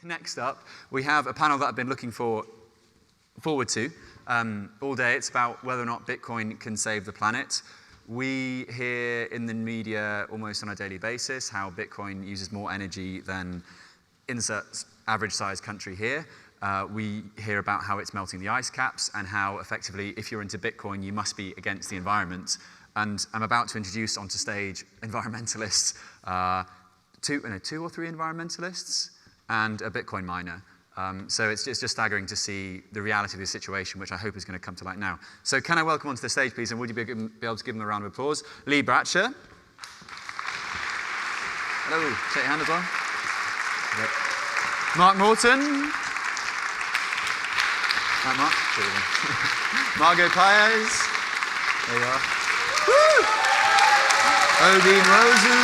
Next up, we have a panel that I've been looking forward to all day. It's about whether or not Bitcoin can save the planet. We hear in the media almost on a daily basis how Bitcoin uses more energy than insert average-sized country here. We hear about how it's melting the ice caps and how effectively, if you're into Bitcoin, you must be against the environment. And I'm about to introduce onto stage environmentalists, two or three environmentalists, and a Bitcoin miner. So it's just staggering to see the reality of the situation, which I hope is going to come to light now. So can I welcome onto the stage, please, and would you be able to give them a round of applause? Lee Bratcher. Hello, shake your hand as well. Yep. Mark Morton. Hi, Mark. Margot Paez. There you are. Woo! Odin Rosu.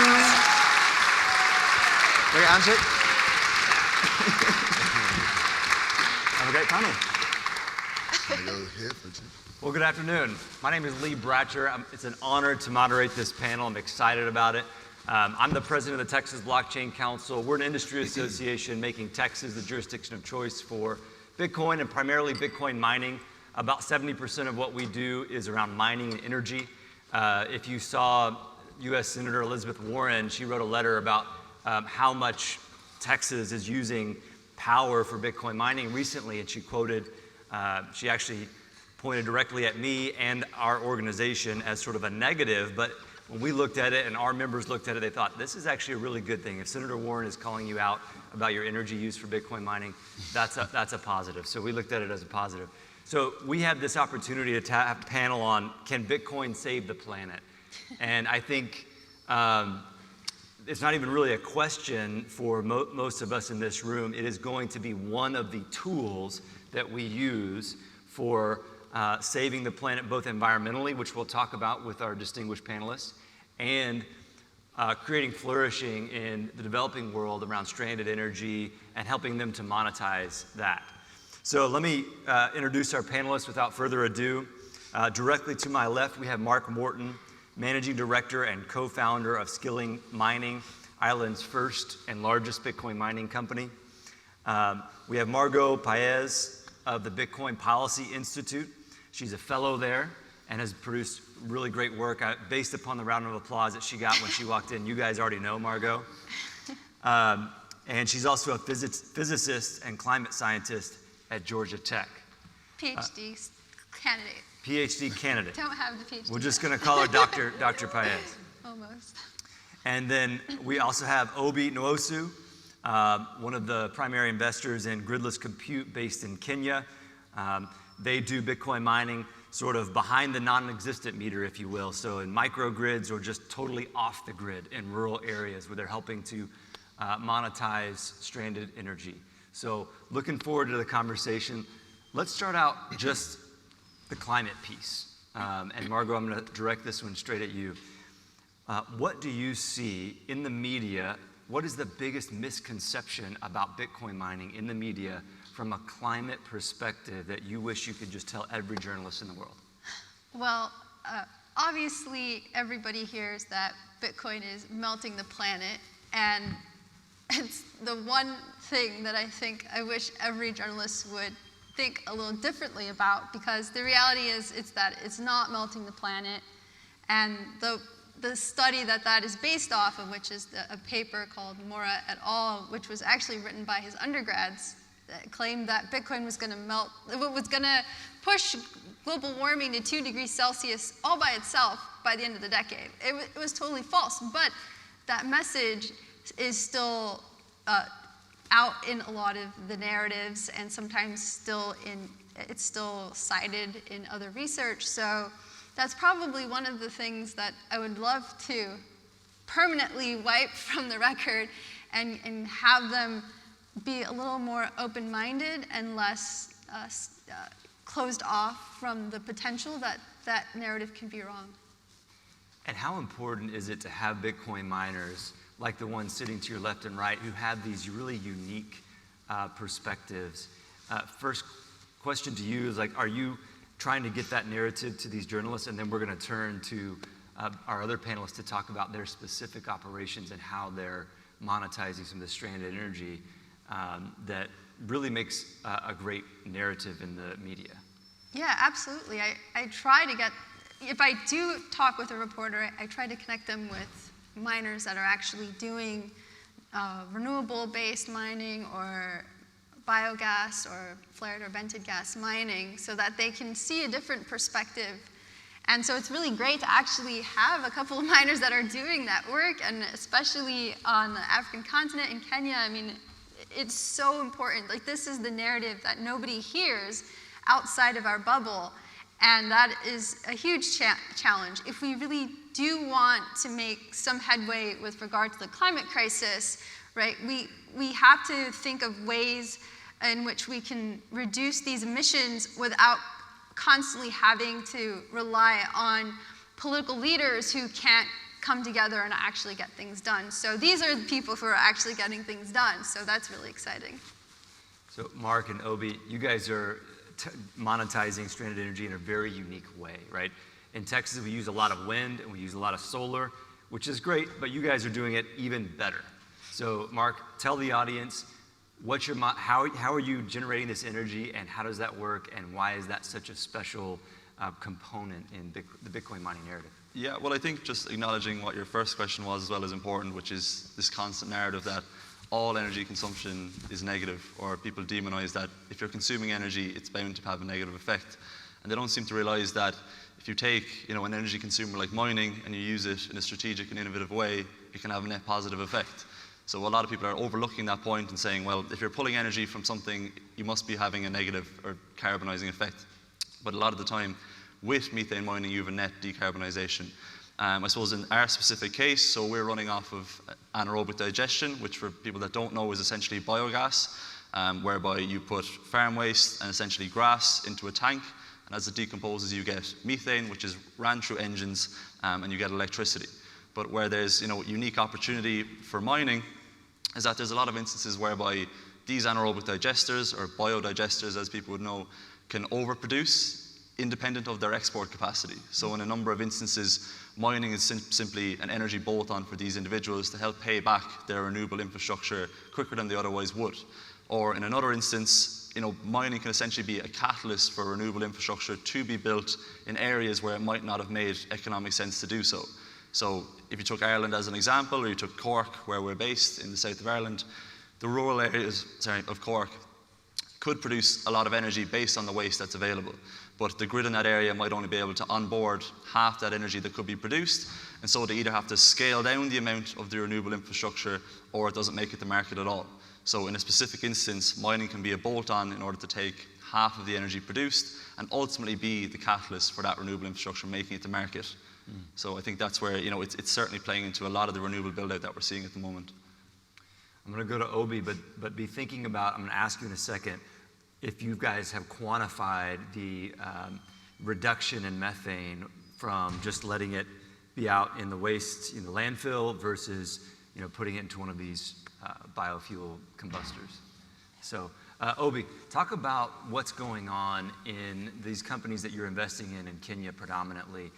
Look at handshake. Have a great panel. Well, good afternoon. My name is Lee Bratcher. It's an honor to moderate this panel. I'm excited about it. I'm the president of the Texas Blockchain Council. We're an industry association making Texas the jurisdiction of choice for Bitcoin and primarily Bitcoin mining. About 70% of what we do is around mining and energy. If you saw U.S. Senator Elizabeth Warren, she wrote a letter about how much Texas is using power for Bitcoin mining recently, and she actually pointed directly at me and our organization as sort of a negative, but when we looked at it and our members looked at it, they thought, this is actually a really good thing. If Senator Warren is calling you out about your energy use for Bitcoin mining, that's a positive. So we looked at it as a positive. So we had this opportunity to have a panel on, can Bitcoin save the planet? And I think it's not even really a question for most of us in this room. It is going to be one of the tools that we use for saving the planet, both environmentally, which we'll talk about with our distinguished panelists, and creating flourishing in the developing world around stranded energy and helping them to monetize that. So let me introduce our panelists without further ado. Directly to my left, we have Mark Morton, Managing Director and co-founder of Skilling Mining, Ireland's first and largest Bitcoin mining company. We have Margot Paez of the Bitcoin Policy Institute. She's a fellow there and has produced really great work based upon the round of applause that she got when she walked in. You guys already know Margot. And she's also a physicist and climate scientist at Georgia Tech. PhD candidate. PhD candidate. Don't have the PhD. We're just going to call her Dr. Paez. Almost. And then we also have Obi Nwosu, one of the primary investors in Gridless Compute based in Kenya. They do Bitcoin mining sort of behind the non-existent meter, if you will, so in microgrids or just totally off the grid in rural areas where they're helping to monetize stranded energy. So looking forward to the conversation. Let's start out just the climate piece. And Margot, I'm going to direct this one straight at you. What do you see in the media? What is the biggest misconception about Bitcoin mining in the media from a climate perspective that you wish you could just tell every journalist in the world? Well, obviously everybody hears that Bitcoin is melting the planet, and it's the one thing that I think I wish every journalist would think a little differently about, because the reality is that it's not melting the planet, and the study that is based off of, which is a paper called Mora et al., which was actually written by his undergrads, that claimed that Bitcoin was going to push global warming to 2 degrees Celsius all by itself by the end of the decade. It was totally false, but that message is still out in a lot of the narratives, and sometimes it's still cited in other research. So that's probably one of the things that I would love to permanently wipe from the record and have them be a little more open-minded and less closed off from the potential that narrative can be wrong. And how important is it to have Bitcoin miners like the ones sitting to your left and right who have these really unique perspectives? First question to you is, are you trying to get that narrative to these journalists? And then we're going to turn to our other panelists to talk about their specific operations and how they're monetizing some of the stranded energy. that really makes a great narrative in the media. Yeah, absolutely. I try to get, if I do talk with a reporter, I try to connect them with miners that are actually doing renewable-based mining or biogas or flared or vented gas mining so that they can see a different perspective. And so it's really great to actually have a couple of miners that are doing that work, and especially on the African continent in Kenya. I mean, it's so important. Like, this is the narrative that nobody hears outside of our bubble, and that is a huge challenge. If we really do want to make some headway with regard to the climate crisis, right, we have to think of ways in which we can reduce these emissions without constantly having to rely on political leaders who can't come together and actually get things done. So these are the people who are actually getting things done. So that's really exciting. So Mark and Obi, you guys are monetizing stranded energy in a very unique way, right? In Texas, we use a lot of wind and we use a lot of solar, which is great, but you guys are doing it even better. So Mark, tell the audience, how are you generating this energy, and how does that work, and why is that such a special component in the Bitcoin mining narrative? Yeah, well, I think just acknowledging what your first question was as well is important, which is this constant narrative that all energy consumption is negative, or people demonize that if you're consuming energy, it's bound to have a negative effect. And they don't seem to realize that if you take, an energy consumer like mining and you use it in a strategic and innovative way, it can have a net positive effect. So a lot of people are overlooking that point and saying, well, if you're pulling energy from something, you must be having a negative or carbonizing effect. But a lot of the time, with methane mining, you have a net decarbonization. I suppose in our specific case, so we're running off of anaerobic digestion, which for people that don't know is essentially biogas, whereby you put farm waste and essentially grass into a tank, and as it decomposes, you get methane, which is ran through engines, and you get electricity. But where there's unique opportunity for mining is that there's a lot of instances whereby these anaerobic digesters, or biodigesters as people would know, can overproduce independent of their export capacity. So in a number of instances, mining is simply an energy bolt-on for these individuals to help pay back their renewable infrastructure quicker than they otherwise would. Or in another instance, mining can essentially be a catalyst for renewable infrastructure to be built in areas where it might not have made economic sense to do so. So if you took Ireland as an example, or you took Cork, where we're based in the south of Ireland, the rural areas of Cork could produce a lot of energy based on the waste that's available. But the grid in that area might only be able to onboard half that energy that could be produced, and so they either have to scale down the amount of the renewable infrastructure, or it doesn't make it to market at all. So in a specific instance, mining can be a bolt-on in order to take half of the energy produced and ultimately be the catalyst for that renewable infrastructure making it to market. So I think that's where it's certainly playing into a lot of the renewable build-out that we're seeing at the moment. I'm going to go to Obi, but be thinking about, I'm going to ask you in a second, if you guys have quantified the reduction in methane from just letting it be out in the waste in the landfill versus putting it into one of these biofuel combustors. So Obi, talk about what's going on in these companies that you're investing in Kenya predominantly.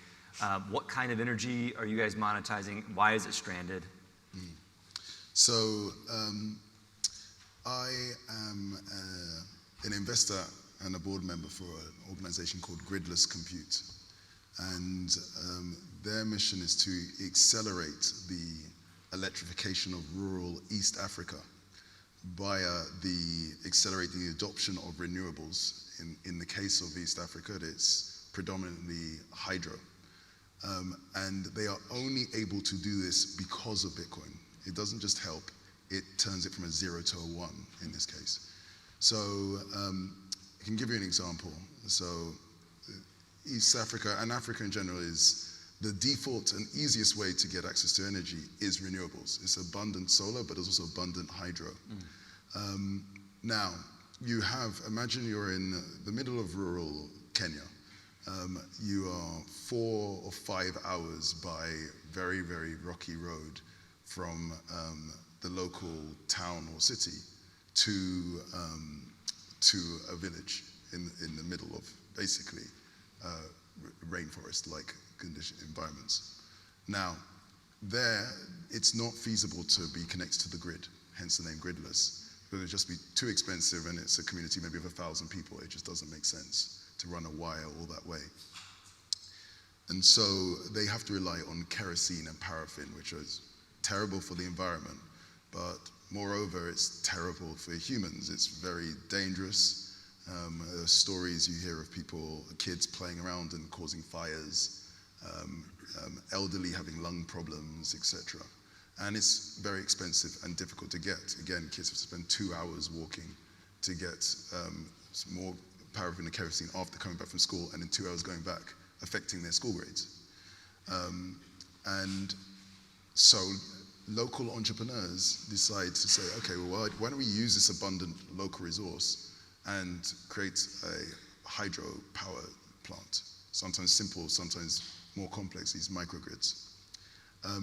What kind of energy are you guys monetizing? Why is it stranded? So I am an investor and a board member for an organization called Gridless Compute. And their mission is to accelerate the electrification of rural East Africa via accelerating the adoption of renewables. In the case of East Africa, it's predominantly hydro. And they are only able to do this because of Bitcoin. It doesn't just help, it turns it from a 0 to a 1 in this case. So I can give you an example. So East Africa and Africa in general is the default and easiest way to get access to energy is renewables. It's abundant solar, but it's also abundant hydro. Now, imagine you're in the middle of rural Kenya. You are 4 or 5 hours by very, very rocky road from the local town or city to a village in the middle of basically rainforest-like environments. Now, there, it's not feasible to be connected to the grid, hence the name gridless. It would just be too expensive, and it's a community maybe of 1,000 people. It just doesn't make sense to run a wire all that way. And so they have to rely on kerosene and paraffin, which is terrible for the environment, but moreover, it's terrible for humans. It's very dangerous. Stories you hear of people, kids playing around and causing fires, elderly having lung problems, etc. And it's very expensive and difficult to get. Again, kids have to spend 2 hours walking to get some more paraffin and kerosene after coming back from school, and in 2 hours going back, affecting their school grades. And so local entrepreneurs decide to say, okay, well, why don't we use this abundant local resource and create a hydro power plant? Sometimes simple, sometimes more complex, these microgrids.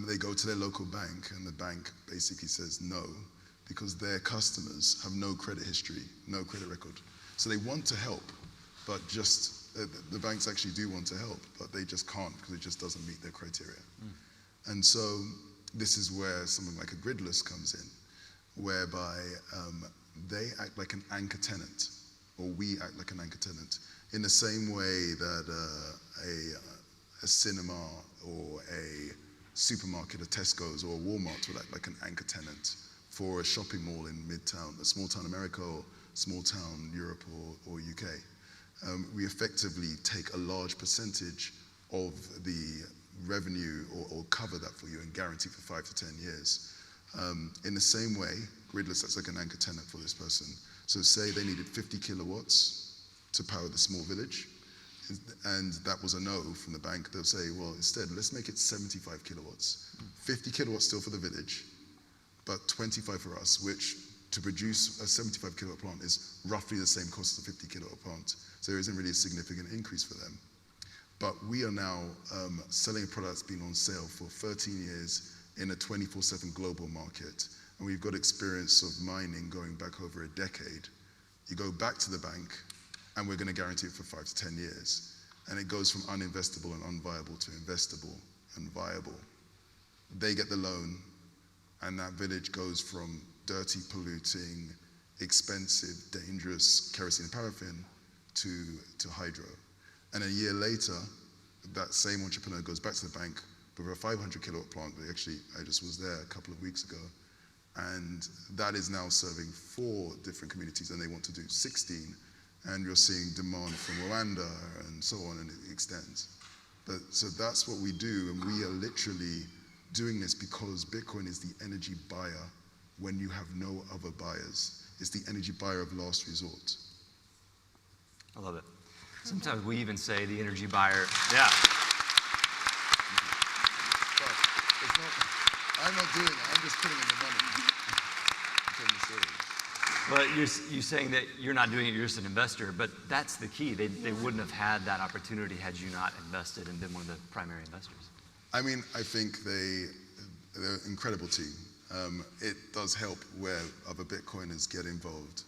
They go to their local bank, and the bank basically says no, because their customers have no credit history, no credit record. So they want to help, but just, the banks actually do want to help, but they just can't because it just doesn't meet their criteria. And so this is where something like a gridless comes in, whereby they act like an anchor tenant, or we act like an anchor tenant, in the same way that a cinema or a supermarket, a Tesco's or a Walmart would act like an anchor tenant for a shopping mall in Midtown, a small town America or small town Europe or UK. We effectively take a large percentage of the revenue or cover that for you and guarantee for 5 to 10 years. In the same way, gridless, that's like an anchor tenant for this person. So say they needed 50 kilowatts to power the small village, and that was a no from the bank. They'll say, well, instead, let's make it 75 kilowatts. 50 kilowatts still for the village, but 25 for us, which to produce a 75 kilowatt plant is roughly the same cost as a 50 kilowatt plant. So there isn't really a significant increase for them. But we are now selling a product that's been on sale for 13 years in a 24/7 global market. And we've got experience of mining going back over a decade. You go back to the bank, and we're going to guarantee it for 5 to 10 years. And it goes from uninvestable and unviable to investable and viable. They get the loan, and that village goes from dirty, polluting, expensive, dangerous kerosene and paraffin to hydro. And a year later, that same entrepreneur goes back to the bank with a 500 kilowatt plant. Actually, I just was there a couple of weeks ago. And that is now serving 4 different communities, and they want to do 16. And you're seeing demand from Rwanda and so on, and it extends. So that's what we do, and we are literally doing this because Bitcoin is the energy buyer when you have no other buyers. It's the energy buyer of last resort. I love it. Sometimes we even say the energy buyer. Yeah. But it's not, I'm not doing it, I'm just putting in the money. I'm telling the story. But you're saying that you're not doing it, you're just an investor, but that's the key. They wouldn't have had that opportunity had you not invested and been one of the primary investors. I mean, I think they're an incredible team. It does help where other Bitcoiners get involved.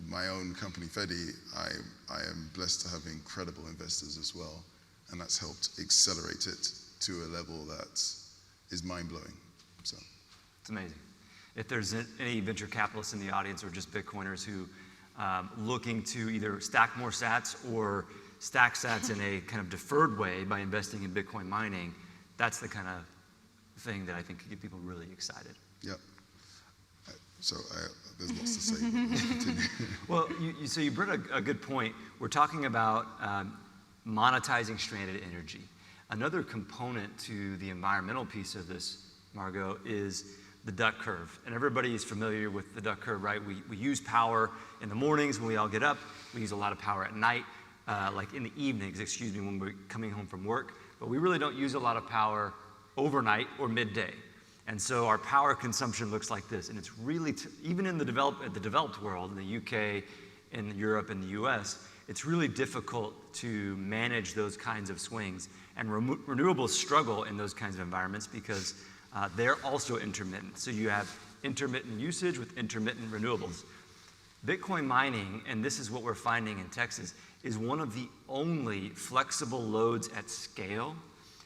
My own company, Fedi, I am blessed to have incredible investors as well, and that's helped accelerate it to a level that is mind-blowing. So It's amazing. If there's any venture capitalists in the audience or just Bitcoiners who looking to either stack more sats or stack sats in a kind of deferred way by investing in Bitcoin mining, that's the kind of thing that I think could get people really excited. yeah. So there's lots to say. But let's continue. Well, so you brought a good point. We're talking about monetizing stranded energy. Another component to the environmental piece of this, Margot, is the duck curve. And everybody is familiar with the duck curve, right? We use power in the mornings when we all get up. We use a lot of power at night, like in the evenings, when we're coming home from work. But we really don't use a lot of power overnight or midday. And so our power consumption looks like this. And it's really, even in the developed world, in the UK, in Europe, and the US, it's really difficult to manage those kinds of swings. And renewables struggle in those kinds of environments because they're also intermittent. So you have intermittent usage with intermittent renewables. Bitcoin mining, and this is what we're finding in Texas, is one of the only flexible loads at scale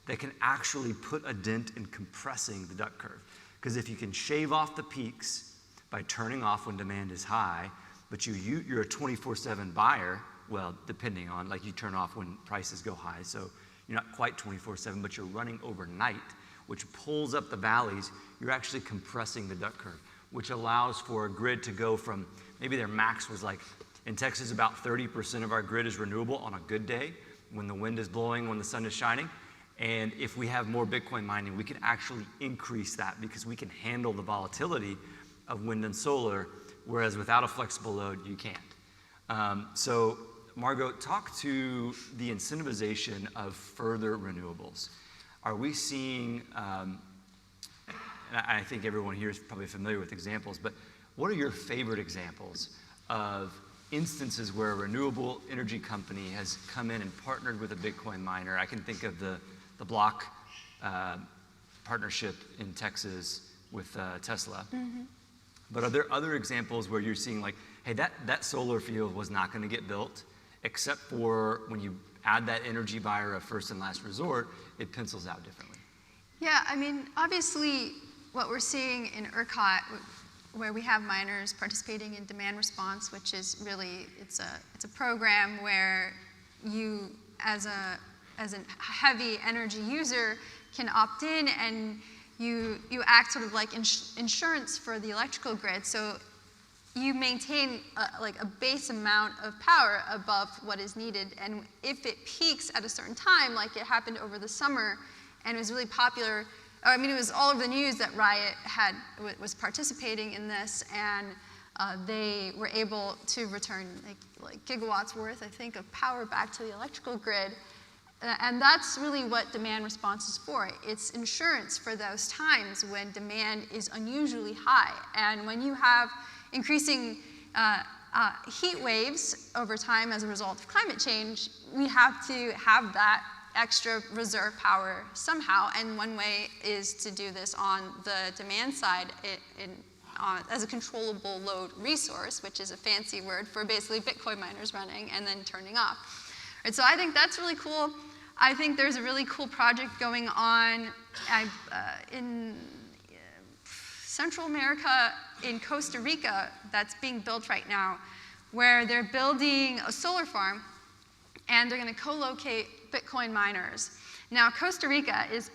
that can actually put a dent in compressing the duck curve. Because if you can shave off the peaks by turning off when demand is high, but you're a 24/7 buyer. Well, depending on, like, you turn off when prices go high, so you're not quite 24/7, but you're running overnight, which pulls up the valleys. You're actually compressing the duck curve, which allows for a grid to go from, maybe their max was like, in Texas, about 30% of our grid is renewable on a good day, when the wind is blowing, when the sun is shining. And if we have more Bitcoin mining, we can actually increase that because we can handle the volatility of wind and solar, whereas without a flexible load, you can't. So Margot, talk to the incentivization of further renewables. Are we seeing, and I think everyone here is probably familiar with examples, but what are your favorite examples of instances where a renewable energy company has come in and partnered with a Bitcoin miner? I can think of the Block partnership in Texas with Tesla. Mm-hmm. But are there other examples where you're seeing, like, hey, that solar field was not going to get built, except for when you add that energy buyer of first and last resort, it pencils out differently? Yeah, I mean, obviously, what we're seeing in ERCOT, where we have miners participating in demand response, which is really, it's a program where you, as a heavy energy user, can opt in, and you act sort of like insurance for the electrical grid. So you maintain like a base amount of power above what is needed. And if it peaks at a certain time, like it happened over the summer, and it was really popular, I mean, it was all over the news that Riot was participating in this, and they were able to return like gigawatts worth, I think, of power back to the electrical grid. And that's really what demand response is for. It's insurance for those times when demand is unusually high. And when you have increasing heat waves over time as a result of climate change, we have to have that extra reserve power somehow. And one way is to do this on the demand side as a controllable load resource, which is a fancy word for basically Bitcoin miners running and then turning off. Right, so I think that's really cool. I think there's a really cool project going on in Central America, in Costa Rica, that's being built right now, where they're building a solar farm, and they're going to co-locate Bitcoin miners. Now, Costa Rica is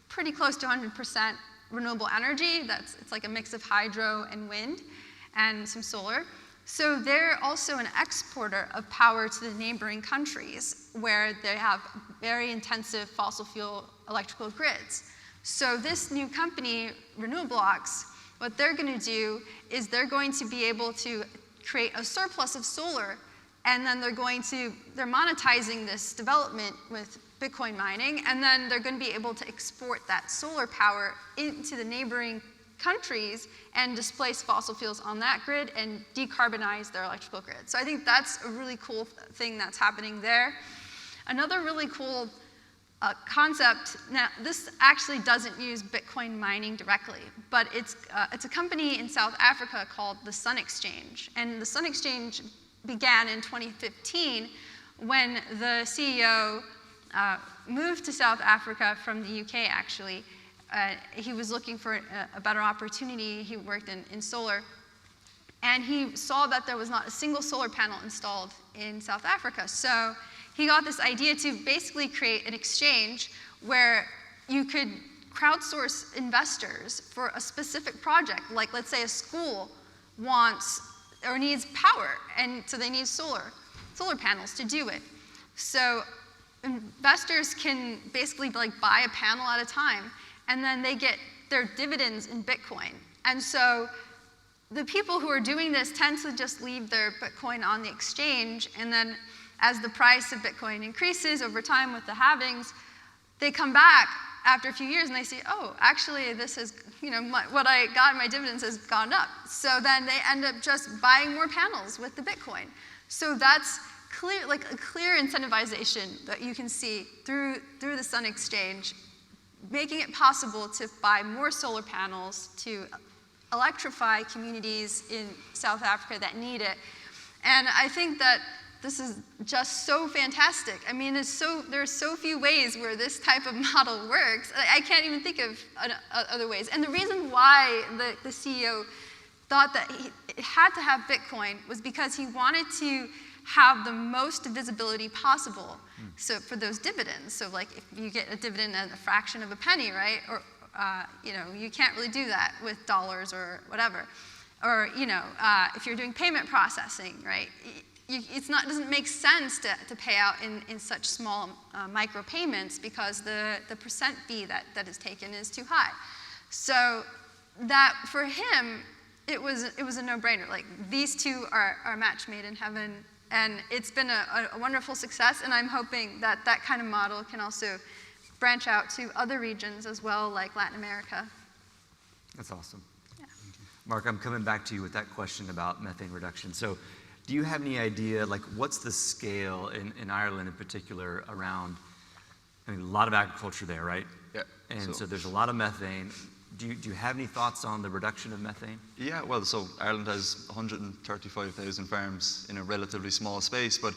pretty close to 100% renewable energy. It's like a mix of hydro and wind and some solar. So they're also an exporter of power to the neighboring countries where they have very intensive fossil fuel electrical grids. So this new company, Renewablocks, what they're going to do is they're going to be able to create a surplus of solar, and then they're monetizing this development with Bitcoin mining, and then they're going to be able to export that solar power into the neighboring countries and displace fossil fuels on that grid and decarbonize their electrical grid. So I think that's a really cool thing that's happening there. Another really cool concept, now this actually doesn't use Bitcoin mining directly, but it's a company in South Africa called the Sun Exchange. And the Sun Exchange began in 2015 when the CEO moved to South Africa from the UK, actually. He was looking for a better opportunity. He worked in solar. And he saw that there was not a single solar panel installed in South Africa. So he got this idea to basically create an exchange where you could crowdsource investors for a specific project. Like, let's say a school wants or needs power, and so they need solar panels to do it. So investors can basically like buy a panel at a time, and then they get their dividends in Bitcoin. And so the people who are doing this tend to just leave their Bitcoin on the exchange, and then as the price of Bitcoin increases over time with the halvings, they come back after a few years and they see, oh, actually this is, what I got in my dividends has gone up. So then they end up just buying more panels with the Bitcoin. So that's clear, like a clear incentivization that you can see through the Sun Exchange, making it possible to buy more solar panels to electrify communities in South Africa that need it. And I think that this is just so fantastic. I mean, there are so few ways where this type of model works. I can't even think of other ways. And the reason why the CEO thought that it had to have Bitcoin was because he wanted to have the most visibility possible. So for those dividends, so like if you get a dividend at a fraction of a penny, right? Or you can't really do that with dollars or whatever. Or if you're doing payment processing, right? It doesn't make sense to pay out in such small micro payments because the percent fee that is taken is too high. So that for him, it was a no-brainer. Like these two are a match made in heaven, and it's been a wonderful success. And I'm hoping that that kind of model can also branch out to other regions as well, like Latin America. That's awesome. Yeah. Mark, I'm coming back to you with that question about methane reduction. So do you have any idea, like what's the scale in Ireland in particular around, a lot of agriculture there, right? Yeah. And so there's a lot of methane. Do you have any thoughts on the reduction of methane? Yeah, well, so Ireland has 135,000 farms in a relatively small space, but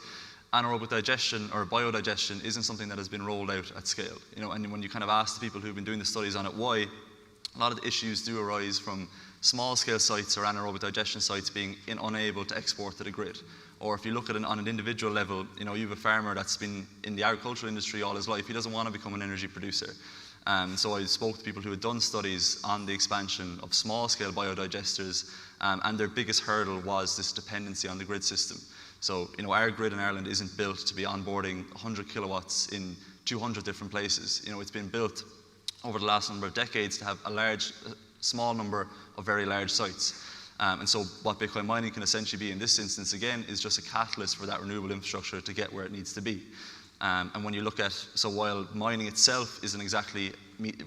anaerobic digestion or biodigestion isn't something that has been rolled out at scale. And when you kind of ask the people who've been doing the studies on it why, a lot of the issues do arise from small-scale sites or anaerobic digestion sites being unable to export to the grid. Or if you look at it on an individual level, you have a farmer that's been in the agricultural industry all his life. He doesn't want to become an energy producer. So I spoke to people who had done studies on the expansion of small-scale biodigesters, and their biggest hurdle was this dependency on the grid system. So, our grid in Ireland isn't built to be onboarding 100 kilowatts in 200 different places. It's been built over the last number of decades to have a small number of very large sites. And so what Bitcoin mining can essentially be in this instance, again, is just a catalyst for that renewable infrastructure to get where it needs to be. And when you look at, so while mining itself isn't exactly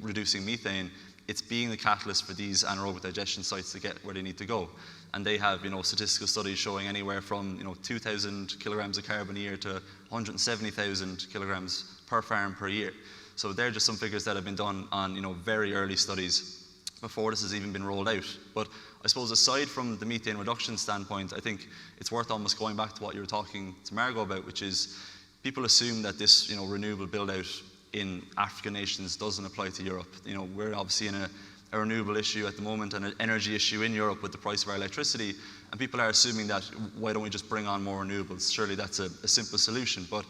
reducing methane, it's being the catalyst for these anaerobic digestion sites to get where they need to go. And they have, statistical studies showing anywhere from, 2,000 kilograms of carbon a year to 170,000 kilograms per farm per year. So they're just some figures that have been done on, very early studies before this has even been rolled out. But I suppose aside from the methane reduction standpoint, I think it's worth almost going back to what you were talking to Margot about, which is people assume that this, renewable build-out in African nations doesn't apply to Europe. We're obviously in a renewable issue at the moment and an energy issue in Europe with the price of our electricity, and people are assuming that why don't we just bring on more renewables? Surely that's a simple solution. But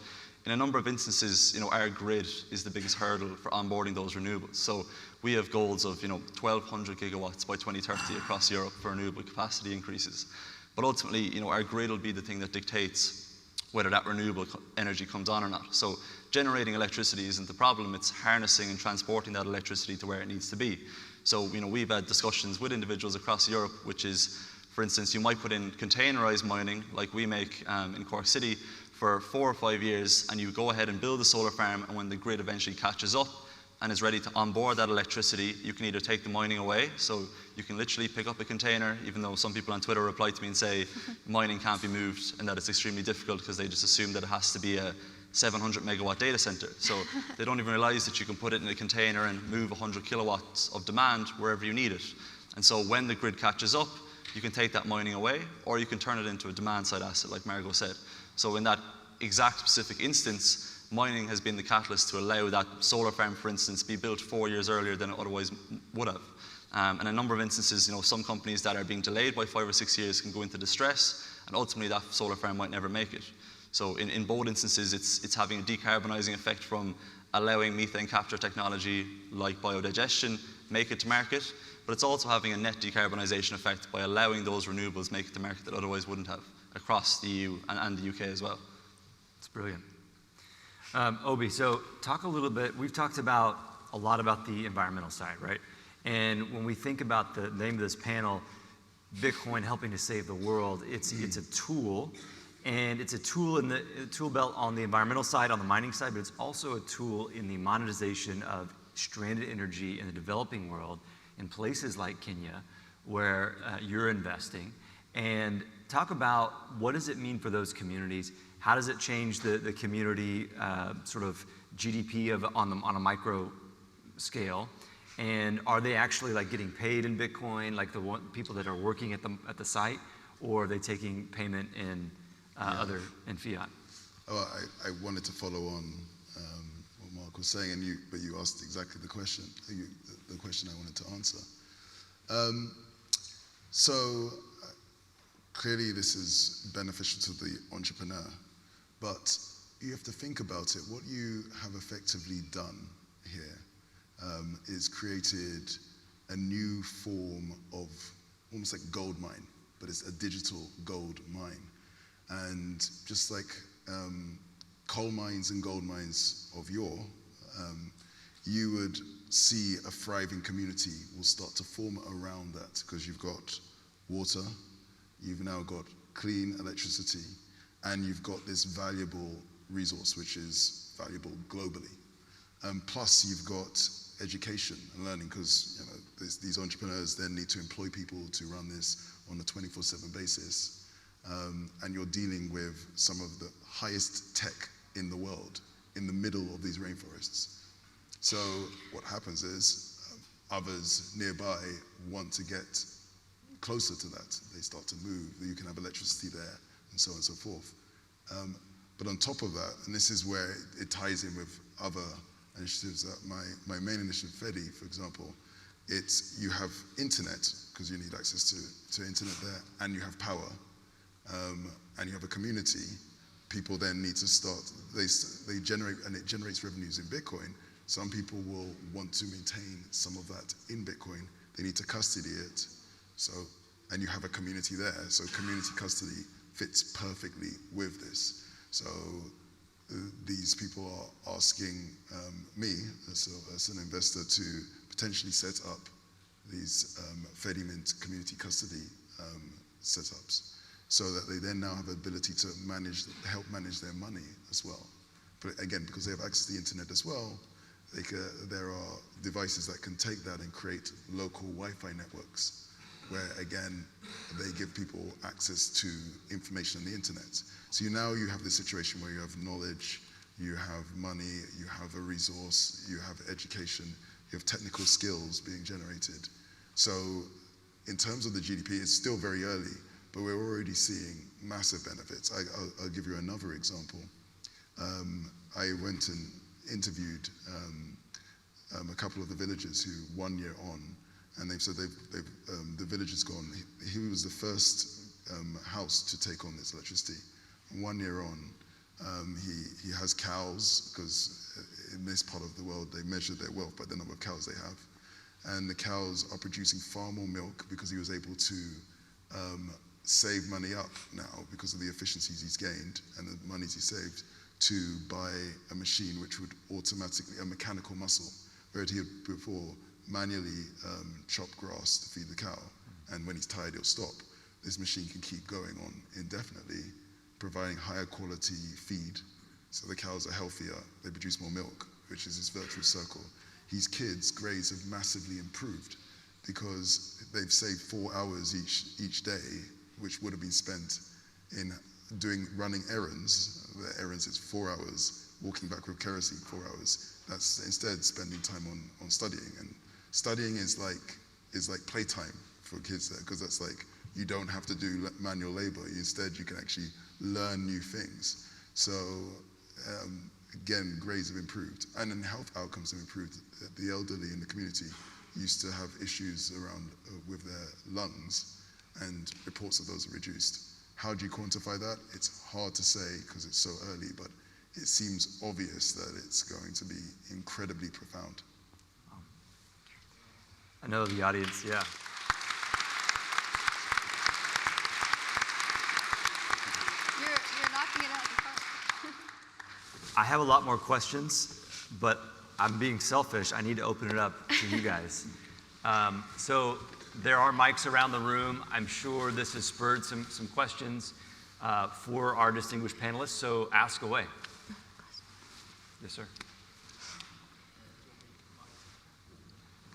in a number of instances, our grid is the biggest hurdle for onboarding those renewables. So we have goals of 1,200 gigawatts by 2030 across Europe for renewable capacity increases. But ultimately, our grid will be the thing that dictates whether that renewable energy comes on or not. So generating electricity isn't the problem, it's harnessing and transporting that electricity to where it needs to be. So, we've had discussions with individuals across Europe, which is, for instance, you might put in containerized mining, like we make in Cork City, for 4 or 5 years, and you go ahead and build a solar farm, and when the grid eventually catches up and is ready to onboard that electricity, you can either take the mining away, so you can literally pick up a container, even though some people on Twitter reply to me and say mining can't be moved and that it's extremely difficult because they just assume that it has to be a 700 megawatt data center. So they don't even realize that you can put it in a container and move 100 kilowatts of demand wherever you need it. And so when the grid catches up, you can take that mining away, or you can turn it into a demand-side asset, like Margot said. So in that exact specific instance, mining has been the catalyst to allow that solar farm, for instance, be built 4 years earlier than it otherwise would have. And a number of instances, some companies that are being delayed by 5 or 6 years can go into distress, and ultimately that solar farm might never make it. So in both instances, it's having a decarbonizing effect from allowing methane capture technology like biodigestion make it to market, but it's also having a net decarbonization effect by allowing those renewables make it to market that otherwise wouldn't have across the EU and the UK as well. That's brilliant. Obi, so talk a little bit, we've talked a lot about the environmental side, right? And when we think about the name of this panel, Bitcoin helping to save the world, it's a tool, and it's a tool in the tool belt on the environmental side, on the mining side, but it's also a tool in the monetization of stranded energy in the developing world in places like Kenya, where you're investing. And talk about what does it mean for those communities? How does it change the community sort of GDP on a micro scale? And are they actually like getting paid in Bitcoin, like the people that are working at the site, or are they taking payment in in fiat? Oh, I wanted to follow on what Mark was saying, but you asked exactly the question I wanted to answer. So clearly this is beneficial to the entrepreneur, but you have to think about it. What you have effectively done here is created a new form of almost like gold mine, but it's a digital gold mine. And just like coal mines and gold mines of yore, you would see a thriving community will start to form around that, because you've got water, you've now got clean electricity, and you've got this valuable resource which is valuable globally. Plus you've got education and learning, because these entrepreneurs then need to employ people to run this on a 24/7 basis. And you're dealing with some of the highest tech in the world in the middle of these rainforests. So what happens is others nearby want to get closer to that. They start to move. You can have electricity there, and so on and so forth. But on top of that, and this is where it ties in with other initiatives, that my main initiative, FEDI, for example, it's you have internet, because you need access to internet there, and you have power, and you have a community. People then need to start, they generate, and it generates revenues in Bitcoin. Some people will want to maintain some of that in Bitcoin. They need to custody it. So, and you have a community there. So community custody fits perfectly with this. So these people are asking me as an investor to potentially set up these FEDI Mint community custody setups, so that they then now have the ability to help manage their money as well. But again, because they have access to the internet as well, there are devices that can take that and create local Wi-Fi networks, where again, they give people access to information on the internet. So now you have this situation where you have knowledge, you have money, you have a resource, you have education, you have technical skills being generated. So in terms of the GDP, it's still very early, but we're already seeing massive benefits. I'll give you another example. I went and interviewed a couple of the villagers who 1 year on, and they've said the village has gone. He was the first house to take on this electricity. 1 year on, he has cows, because in this part of the world they measure their wealth by the number of cows they have, and the cows are producing far more milk because he was able to save money up now because of the efficiencies he's gained and the monies he saved, to buy a machine which would automatically, a mechanical muscle, where he had before manually chop grass to feed the cow, and when he's tired he'll stop. This machine can keep going on indefinitely, providing higher quality feed, so the cows are healthier, they produce more milk, which is this virtuous circle. His kids' grades have massively improved because they've saved 4 hours each day, which would have been spent in running errands. The errands is 4 hours, walking back with kerosene 4 hours. That's instead spending time on studying. And studying is like playtime for kids there, because that's like, you don't have to do manual labor. Instead, you can actually learn new things. So again, grades have improved, and then health outcomes have improved. The elderly in the community used to have issues around with their lungs, and reports of those are reduced. How do you quantify that? It's hard to say because it's so early, but it seems obvious that it's going to be incredibly profound. I know the audience, yeah. You're knocking it out of the park. I have a lot more questions, but I'm being selfish. I need to open it up to you guys. So there are mics around the room. I'm sure this has spurred some questions for our distinguished panelists, so ask away. Yes, sir.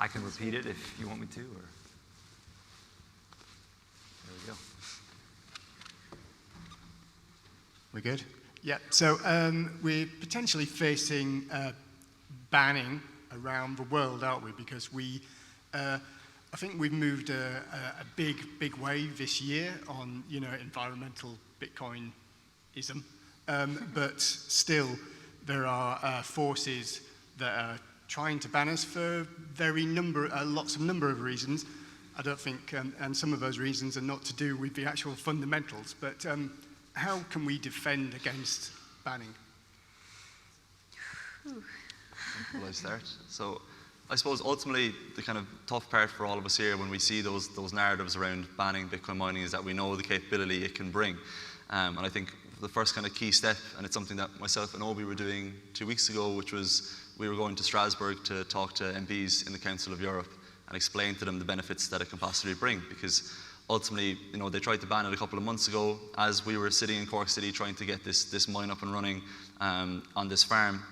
I can repeat it if you want me to, or there we go. We good? Yeah, so we're potentially facing banning around the world, aren't we? Because I think we've moved a big wave this year on, environmental Bitcoinism, but still there are forces that are trying to ban us for lots of number of reasons. I don't think, and some of those reasons are not to do with the actual fundamentals, but how can we defend against banning? Will I start? So I suppose ultimately the kind of tough part for all of us here when we see those narratives around banning Bitcoin mining is that we know the capability it can bring. And I think the first kind of key step, and it's something that myself and Obi were doing 2 weeks ago, which was we were going to Strasbourg to talk to MPs in the Council of Europe and explain to them the benefits that it can possibly bring. Because ultimately, you know, they tried to ban it a couple of months ago as we were sitting in Cork City trying to get this mine up and running on this farm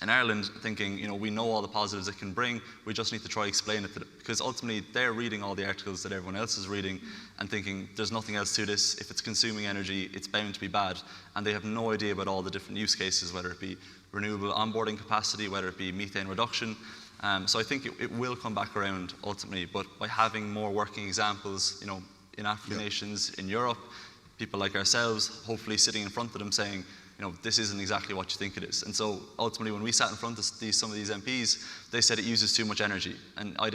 in Ireland, thinking, you know, we know all the positives it can bring, we just need to try explain it to them. Because ultimately, they're reading all the articles that everyone else is reading and thinking, there's nothing else to this. If it's consuming energy, it's bound to be bad. And they have no idea about all the different use cases, whether it be renewable onboarding capacity, whether it be methane reduction. So I think it will come back around ultimately, but by having more working examples, you know, in African nations, in Europe, people like ourselves, hopefully sitting in front of them saying, you know, this isn't exactly what you think it is. And so ultimately when we sat in front of some of these MPs, they said it uses too much energy. And I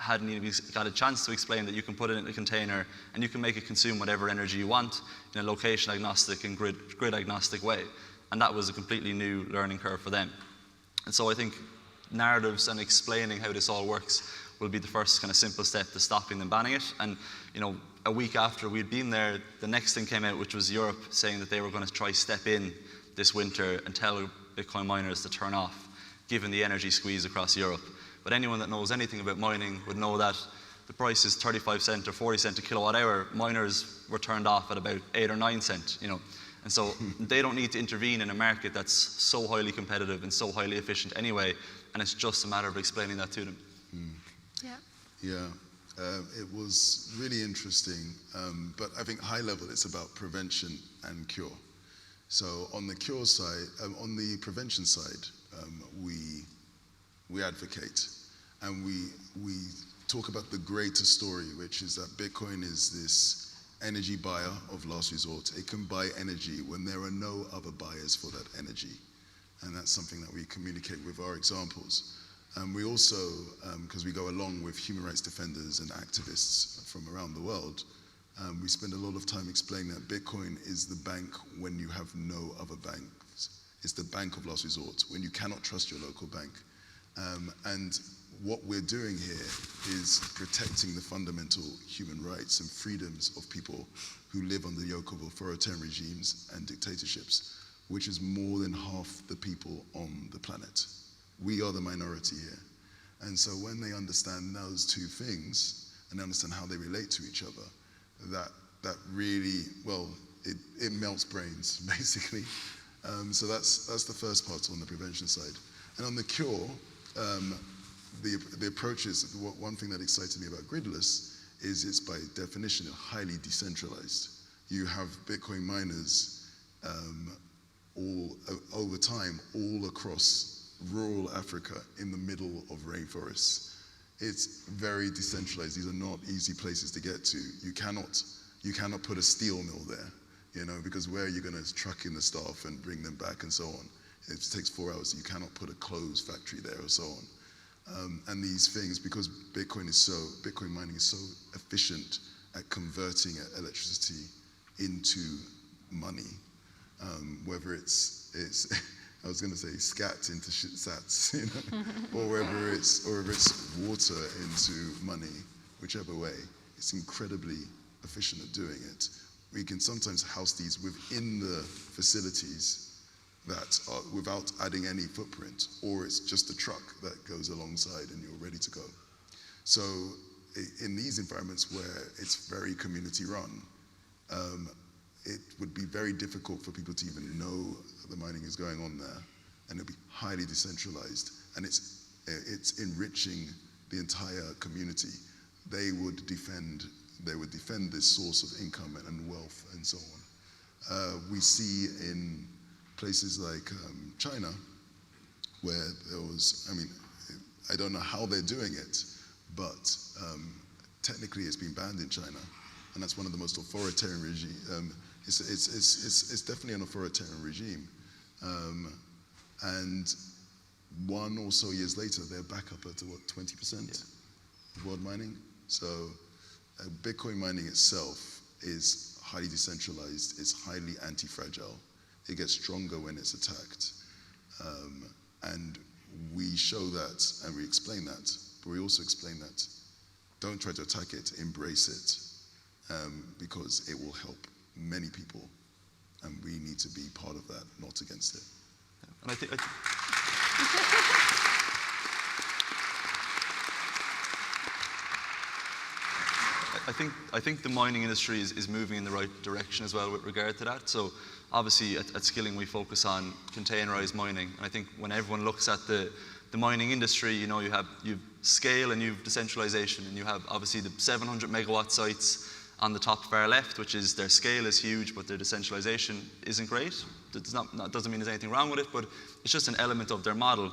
hadn't even got a chance to explain that you can put it in a container and you can make it consume whatever energy you want in a location agnostic and grid agnostic way. And that was a completely new learning curve for them. And so I think narratives and explaining how this all works will be the first kind of simple step to stopping them banning it. And, you know, a week after we'd been there, the next thing came out, which was Europe saying that they were going to try step in this winter and tell Bitcoin miners to turn off, given the energy squeeze across Europe. But anyone that knows anything about mining would know that the price is 35 cents or 40 cents a kilowatt hour. Miners were turned off at about 8 or 9 cents, you know. And so they don't need to intervene in a market that's so highly competitive and so highly efficient anyway, and it's just a matter of explaining that to them. Yeah. Yeah, it was really interesting, but I think high level it's about prevention and cure. So on the cure side, on the prevention side, we advocate and we talk about the greater story, which is that Bitcoin is this energy buyer of last resort. It can buy energy when there are no other buyers for that energy. And that's something that we communicate with our examples. We also, because we go along with human rights defenders and activists from around the world, we spend a lot of time explaining that Bitcoin is the bank when you have no other banks. It's the bank of last resort, when you cannot trust your local bank. And what we're doing here is protecting the fundamental human rights and freedoms of people who live under the yoke of authoritarian regimes and dictatorships, which is more than half the people on the planet. We are the minority here. And so when they understand those two things and understand how they relate to each other, that really, well, it melts brains, basically. So that's the first part on the prevention side. And on the cure, the approach is, one thing that excited me about Gridless is it's by definition highly decentralized. You have Bitcoin miners all over time, all across rural Africa in the middle of rainforests. It's very decentralized. These are not easy places to get to. You cannot put a steel mill there, you know, because where are you going to truck in the staff and bring them back and so on? It takes 4 hours. You cannot put a clothes factory there or so on. And these things, because Bitcoin mining is so efficient at converting electricity into money, whether it's I was going to say scat into sats, you know, or whether it's water into money, whichever way, it's incredibly efficient at doing it. We can sometimes house these within the facilities that are without adding any footprint, or it's just a truck that goes alongside and you're ready to go. So in these environments where it's very community run, it would be very difficult for people to even know the mining is going on there, and it'll be highly decentralized, and it's enriching the entire community. They would defend this source of income and wealth and so on. We see in places like China, where there was, I mean, I don't know how they're doing it, but technically it's been banned in China, and that's one of the most authoritarian regimes. It's definitely an authoritarian regime. And 1 or so years later, they're back up at what, 20% of world mining? So Bitcoin mining itself is highly decentralized, it's highly anti-fragile. It gets stronger when it's attacked. And we show that and we explain that, but we also explain that don't try to attack it, embrace it, because it will help many people. And we need to be part of that, not against it. And I think the mining industry is moving in the right direction as well with regard to that. So obviously at Skilling we focus on containerized mining. And I think when everyone looks at the mining industry, you know, you've scale and you've decentralization, and you have obviously the 700 megawatt sites on the top far left, which is their scale is huge, but their decentralization isn't great. It doesn't mean there's anything wrong with it, but it's just an element of their model.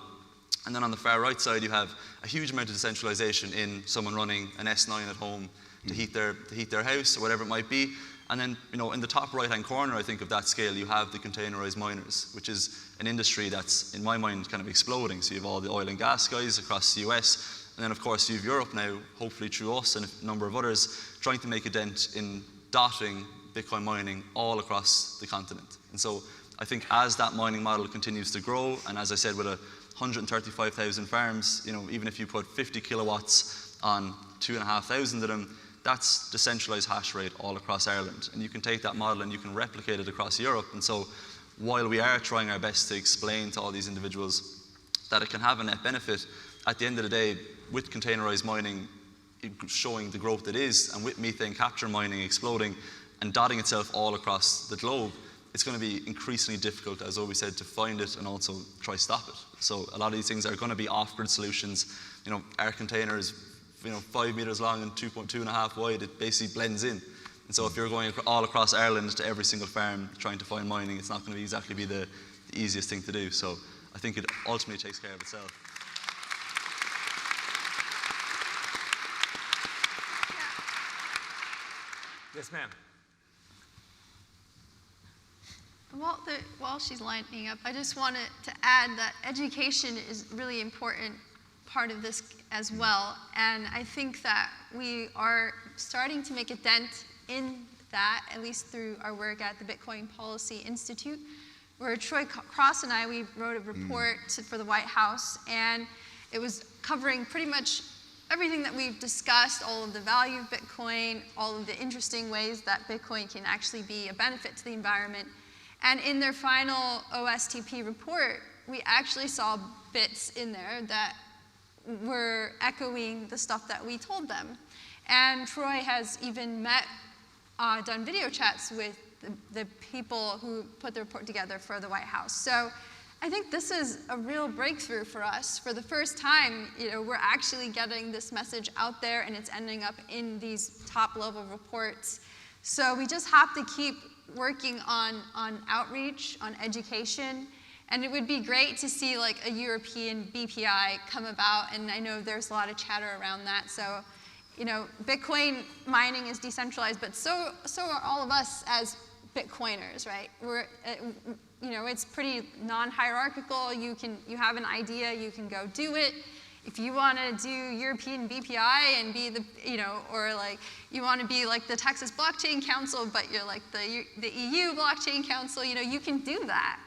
And then on the far right side, you have a huge amount of decentralization in someone running an S9 at home to heat their house or whatever it might be. And then, you know, in the top right-hand corner, I think, of that scale, you have the containerized miners, which is an industry that's, in my mind, kind of exploding. So you have all the oil and gas guys across the US, and then, of course, you have Europe now, hopefully through us and a number of others, trying to make a dent in dotting Bitcoin mining all across the continent. And so I think as that mining model continues to grow, and as I said, with 135,000 farms, you know, even if you put 50 kilowatts on 2,500 of them, that's decentralized hash rate all across Ireland. And you can take that model and you can replicate it across Europe. And so while we are trying our best to explain to all these individuals that it can have a net benefit, at the end of the day, with containerized mining showing the growth it is, and with methane capture mining exploding and dotting itself all across the globe, it's going to be increasingly difficult, as Obi said, to find it and also try stop it. So a lot of these things are going to be off-grid solutions. You know, our container is, you know, 5 meters long and 2.5 wide. It basically blends in. And so if you're going all across Ireland to every single farm trying to find mining, it's not going to exactly be the easiest thing to do. So I think it ultimately takes care of itself. Yes, ma'am. While she's lining up, I just wanted to add that education is really important part of this as well. And I think that we are starting to make a dent in that, at least through our work at the Bitcoin Policy Institute, where Troy Cross and we wrote a report for the White House, and it was covering pretty much everything that we've discussed, all of the value of Bitcoin, all of the interesting ways that Bitcoin can actually be a benefit to the environment. And in their final OSTP report, we actually saw bits in there that were echoing the stuff that we told them. And Troy has even done video chats with the people who put the report together for the White House. So I think this is a real breakthrough for us. For the first time, you know, we're actually getting this message out there, and it's ending up in these top-level reports. So we just have to keep working on outreach, on education, and it would be great to see like a European BPI come about, and I know there's a lot of chatter around that. So, you know, Bitcoin mining is decentralized, but so are all of us as Bitcoiners, right? You know, it's pretty non-hierarchical. You have an idea, you can go do it. If you want to do European BPI and be the, you know, or like you want to be like the Texas Blockchain Council, but you're like the EU Blockchain Council, you know, you can do that.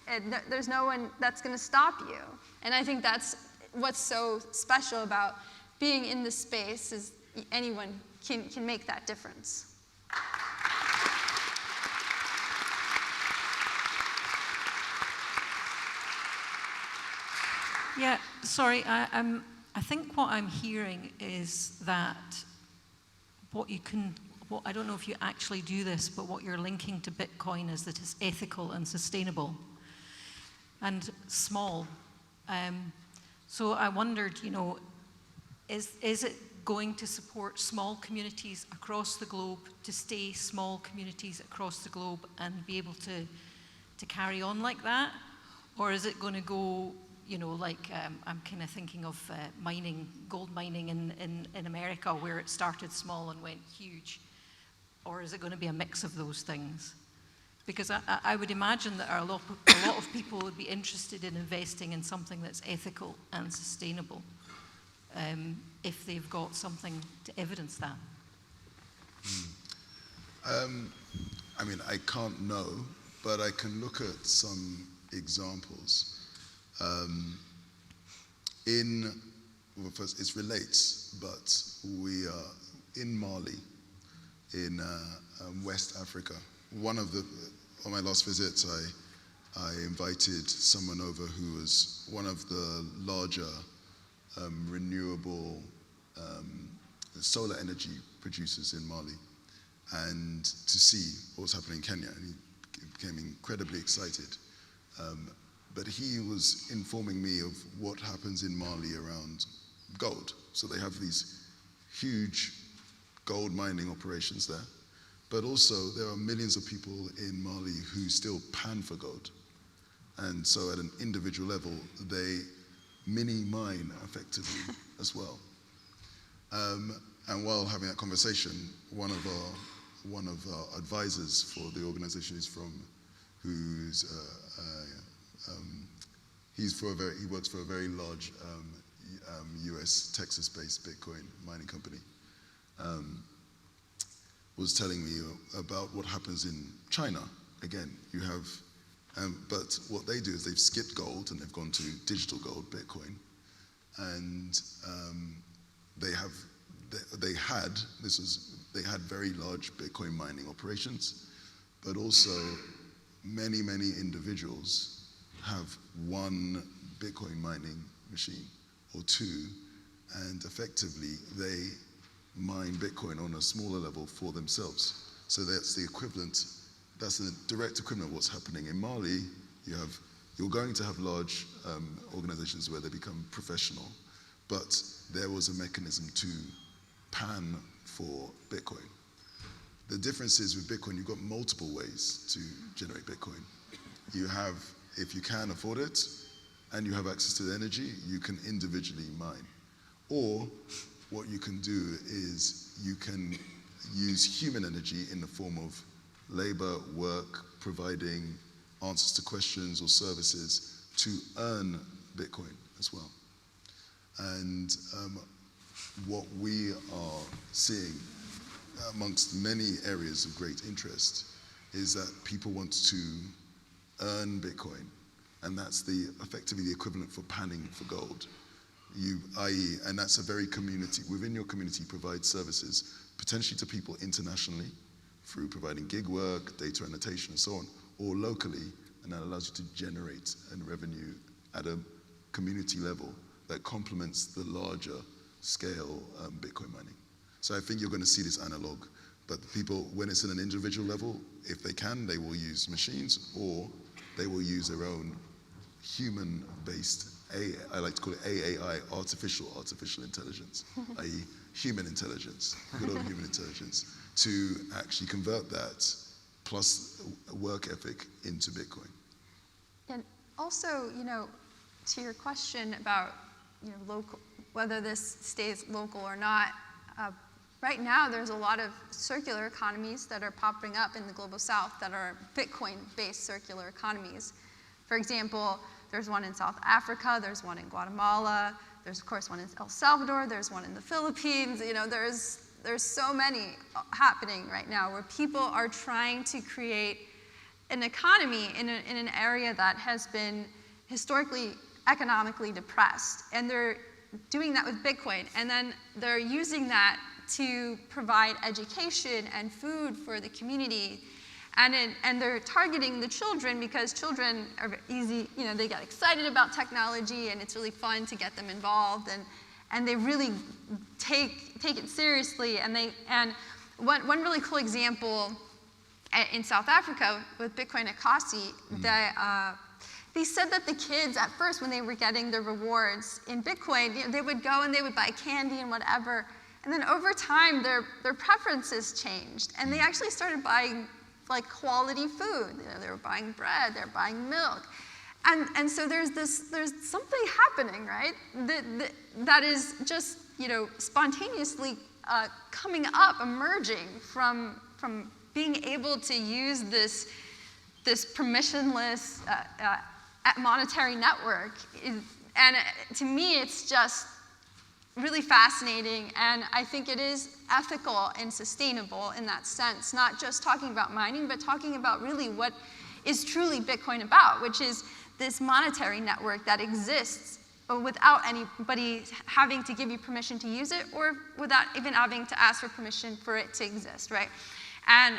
And there's no one that's going to stop you. And I think that's what's so special about being in this space, is anyone can make that difference. Yeah, sorry, I think what I'm hearing is that I don't know if you actually do this, but what you're linking to Bitcoin is that it's ethical and sustainable and small. So I wondered, you know, is it going to support small communities across the globe, to stay small communities across the globe and be able to carry on like that? Or is it going to go, you know, like I'm kind of thinking of gold mining in America, where it started small and went huge? Or is it going to be a mix of those things? Because I would imagine that a lot of people would be interested in investing in something that's ethical and sustainable. if they've got something to evidence that? I mean, I can't know, but I can look at some examples. Well, first, it relates, but we are in Mali, in West Africa. On my last visit, I invited someone over who was one of the larger renewable solar energy producers in Mali, and to see what was happening in Kenya. And he became incredibly excited. But he was informing me of what happens in Mali around gold. So they have these huge gold mining operations there. But also there are millions of people in Mali who still pan for gold. And so at an individual level, they mini mine effectively as well. And while having that conversation, one of our advisors for the organization he works for a very large US Texas-based Bitcoin mining company, was telling me about what happens in China. Again, you have, but what they do is they've skipped gold and they've gone to digital gold, Bitcoin, and they had very large Bitcoin mining operations, but also many individuals have one Bitcoin mining machine or two, and effectively they mine Bitcoin on a smaller level for themselves. So that's the equivalent, that's the direct equivalent of what's happening in Mali. You're going to have large organizations where they become professional, but there was a mechanism to pan for Bitcoin. The difference is with Bitcoin, you've got multiple ways to generate Bitcoin. You have, if you can afford it, and you have access to the energy, you can individually mine. Or what you can do is you can use human energy in the form of labor, work, providing answers to questions or services to earn Bitcoin as well. And what we are seeing amongst many areas of great interest is that people want to earn Bitcoin, and that's effectively the equivalent for panning for gold. And that's a very community, within your community, provide services potentially to people internationally through providing gig work, data annotation and so on, or locally, and that allows you to generate a revenue at a community level that complements the larger scale Bitcoin mining. So I think you're going to see this analog, but people, when it's at an individual level, if they can, they will use machines, or they will use their own human-based, I like to call it AAI, artificial intelligence, i.e. human intelligence, good old human intelligence, to actually convert that plus work ethic into Bitcoin. And also, to your question about local, whether this stays local or not, right now there's a lot of circular economies that are popping up in the global south that are Bitcoin-based circular economies. For example, there's one in South Africa, there's one in Guatemala, there's of course one in El Salvador, there's one in the Philippines. There's so many happening right now where people are trying to create an economy in an area that has been historically economically depressed. And they're doing that with Bitcoin. And then they're using that to provide education and food for the community. And they're targeting the children because children are easy, they get excited about technology and it's really fun to get them involved, and they really take it seriously. And one really cool example in South Africa with Bitcoin Akasi, they said that the kids at first, when they were getting the rewards in Bitcoin, they would go and they would buy candy and whatever. And then over time, their preferences changed. And they actually started buying quality food. They were buying bread, they were buying milk. And so there's something happening, right? That is just, spontaneously coming up, emerging from being able to use this permissionless monetary network. And to me, it's just really fascinating, and I think it is ethical and sustainable in that sense, not just talking about mining, but talking about really what is truly Bitcoin about, which is this monetary network that exists without anybody having to give you permission to use it, or without even having to ask for permission for it to exist, right? And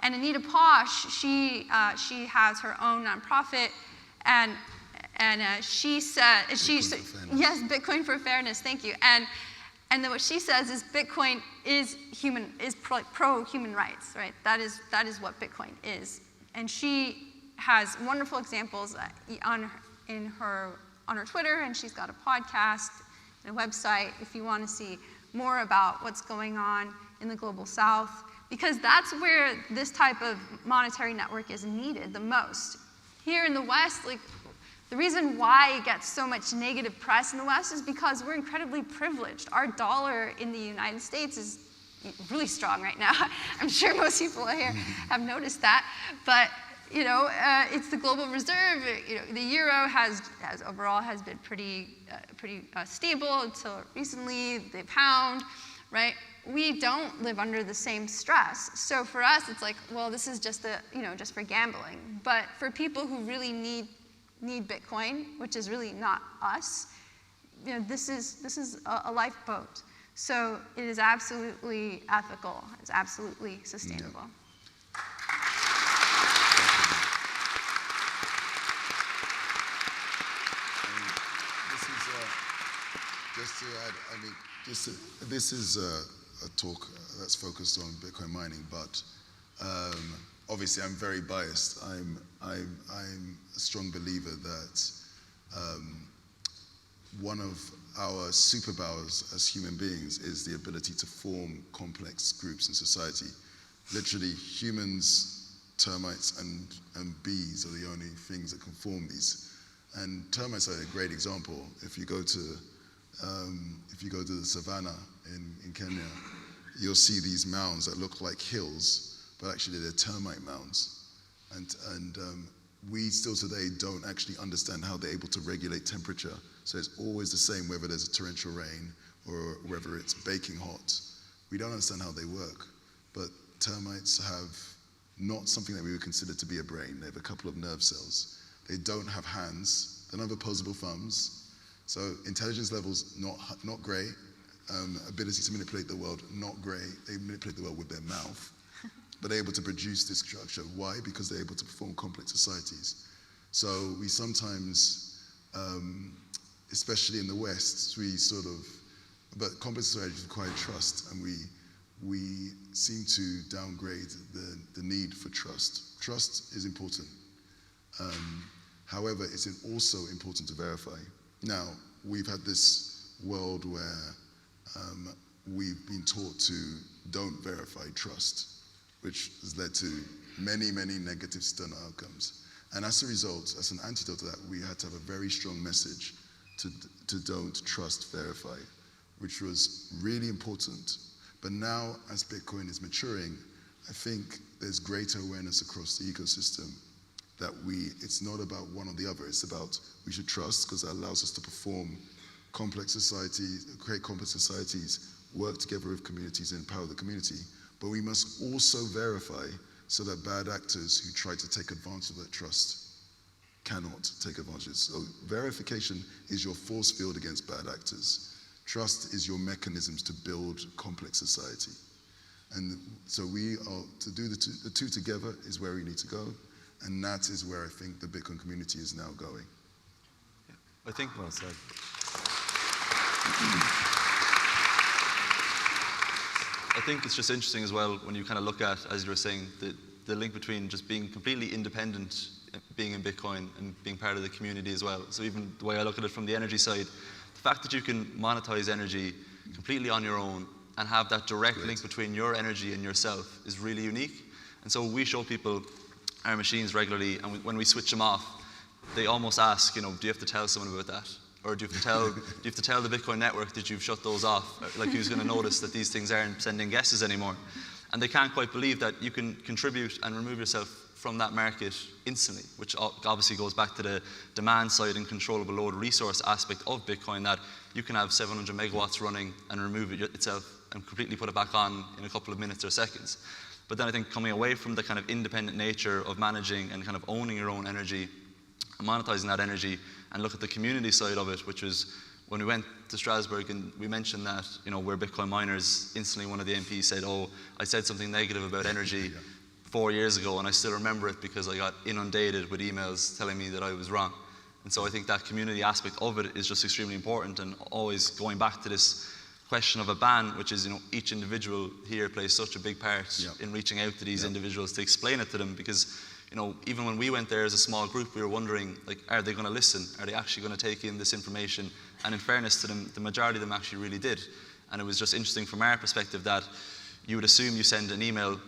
Anita Posh, she has her own nonprofit, and she said, yes, Bitcoin for Fairness, thank you. And then what she says is Bitcoin is pro-human rights, right? That is what Bitcoin is. And she has wonderful examples on her Twitter, and she's got a podcast and a website if you want to see more about what's going on in the global south, because that's where this type of monetary network is needed the most. Here in the West, like, the reason why it gets so much negative press in the West is because we're incredibly privileged. Our dollar in the United States is really strong right now. I'm sure most people here have noticed that. But you know, it's the global reserve. You know, the euro has overall been pretty stable until recently. The pound, right? We don't live under the same stress. So for us, it's like, well, this is just just for gambling. But for people who really need Bitcoin, which is really not us, you know, this is a lifeboat. So it is absolutely ethical. It's absolutely sustainable. Yeah. Just to add, I mean, this is a talk that's focused on Bitcoin mining, but obviously I'm very biased. I'm a strong believer that one of our superpowers as human beings is the ability to form complex groups in society. Literally, humans, termites, and bees are the only things that can form these. And termites are a great example. If you go to the savannah in Kenya, you'll see these mounds that look like hills, but actually they're termite mounds. And we still today don't actually understand how they're able to regulate temperature. So it's always the same whether there's a torrential rain or whether it's baking hot. We don't understand how they work, but termites have not something that we would consider to be a brain. They have a couple of nerve cells. They don't have hands. They don't have opposable thumbs. So intelligence levels, not great. Ability to manipulate the world, not great. They manipulate the world with their mouth, but they're able to produce this structure. Why? Because they're able to perform complex societies. So we sometimes, especially in the West, but complex societies require trust, and we seem to downgrade the need for trust. Trust is important. However, it's also important to verify. Now, we've had this world where we've been taught to don't verify trust, which has led to many, many negative stern outcomes. And as a result, as an antidote to that, we had to have a very strong message to don't trust, verify, which was really important. But now, as Bitcoin is maturing, I think there's greater awareness across the ecosystem that it's not about one or the other. It's about we should trust because that allows us to perform complex societies, create complex societies, work together with communities and empower the community. But we must also verify so that bad actors who try to take advantage of that trust cannot take advantage. So verification is your force field against bad actors. Trust is your mechanisms to build complex society. And so to do the two together is where we need to go. And that is where I think the Bitcoin community is now going. Yeah, I think well said. I think it's just interesting as well when you kind of look at, as you were saying, the link between just being completely independent, being in Bitcoin, and being part of the community as well. So even the way I look at it from the energy side, the fact that you can monetize energy completely on your own and have that direct link between your energy and yourself is really unique. And so we show people our machines regularly, and when we switch them off, they almost ask, do you have to tell someone about that? Or do you have to tell the Bitcoin network that you've shut those off? Like, who's going to notice that these things aren't sending guesses anymore? And they can't quite believe that you can contribute and remove yourself from that market instantly, which obviously goes back to the demand side and controllable load resource aspect of Bitcoin, that you can have 700 megawatts running and remove it itself and completely put it back on in a couple of minutes or seconds. But then I think coming away from the kind of independent nature of managing and kind of owning your own energy, monetizing that energy, and look at the community side of it, which was when we went to Strasbourg and we mentioned that, we're Bitcoin miners, instantly one of the MPs said, oh, I said something negative about energy 4 years ago, and I still remember it because I got inundated with emails telling me that I was wrong. And so I think that community aspect of it is just extremely important, and always going back to this question of a ban, which is, each individual here plays such a big part in reaching out to these individuals to explain it to them, because even when we went there as a small group, we were wondering, like, are they going to listen? Are they actually going to take in this information? And in fairness to them, the majority of them actually really did. And it was just interesting from our perspective that you would assume you send an email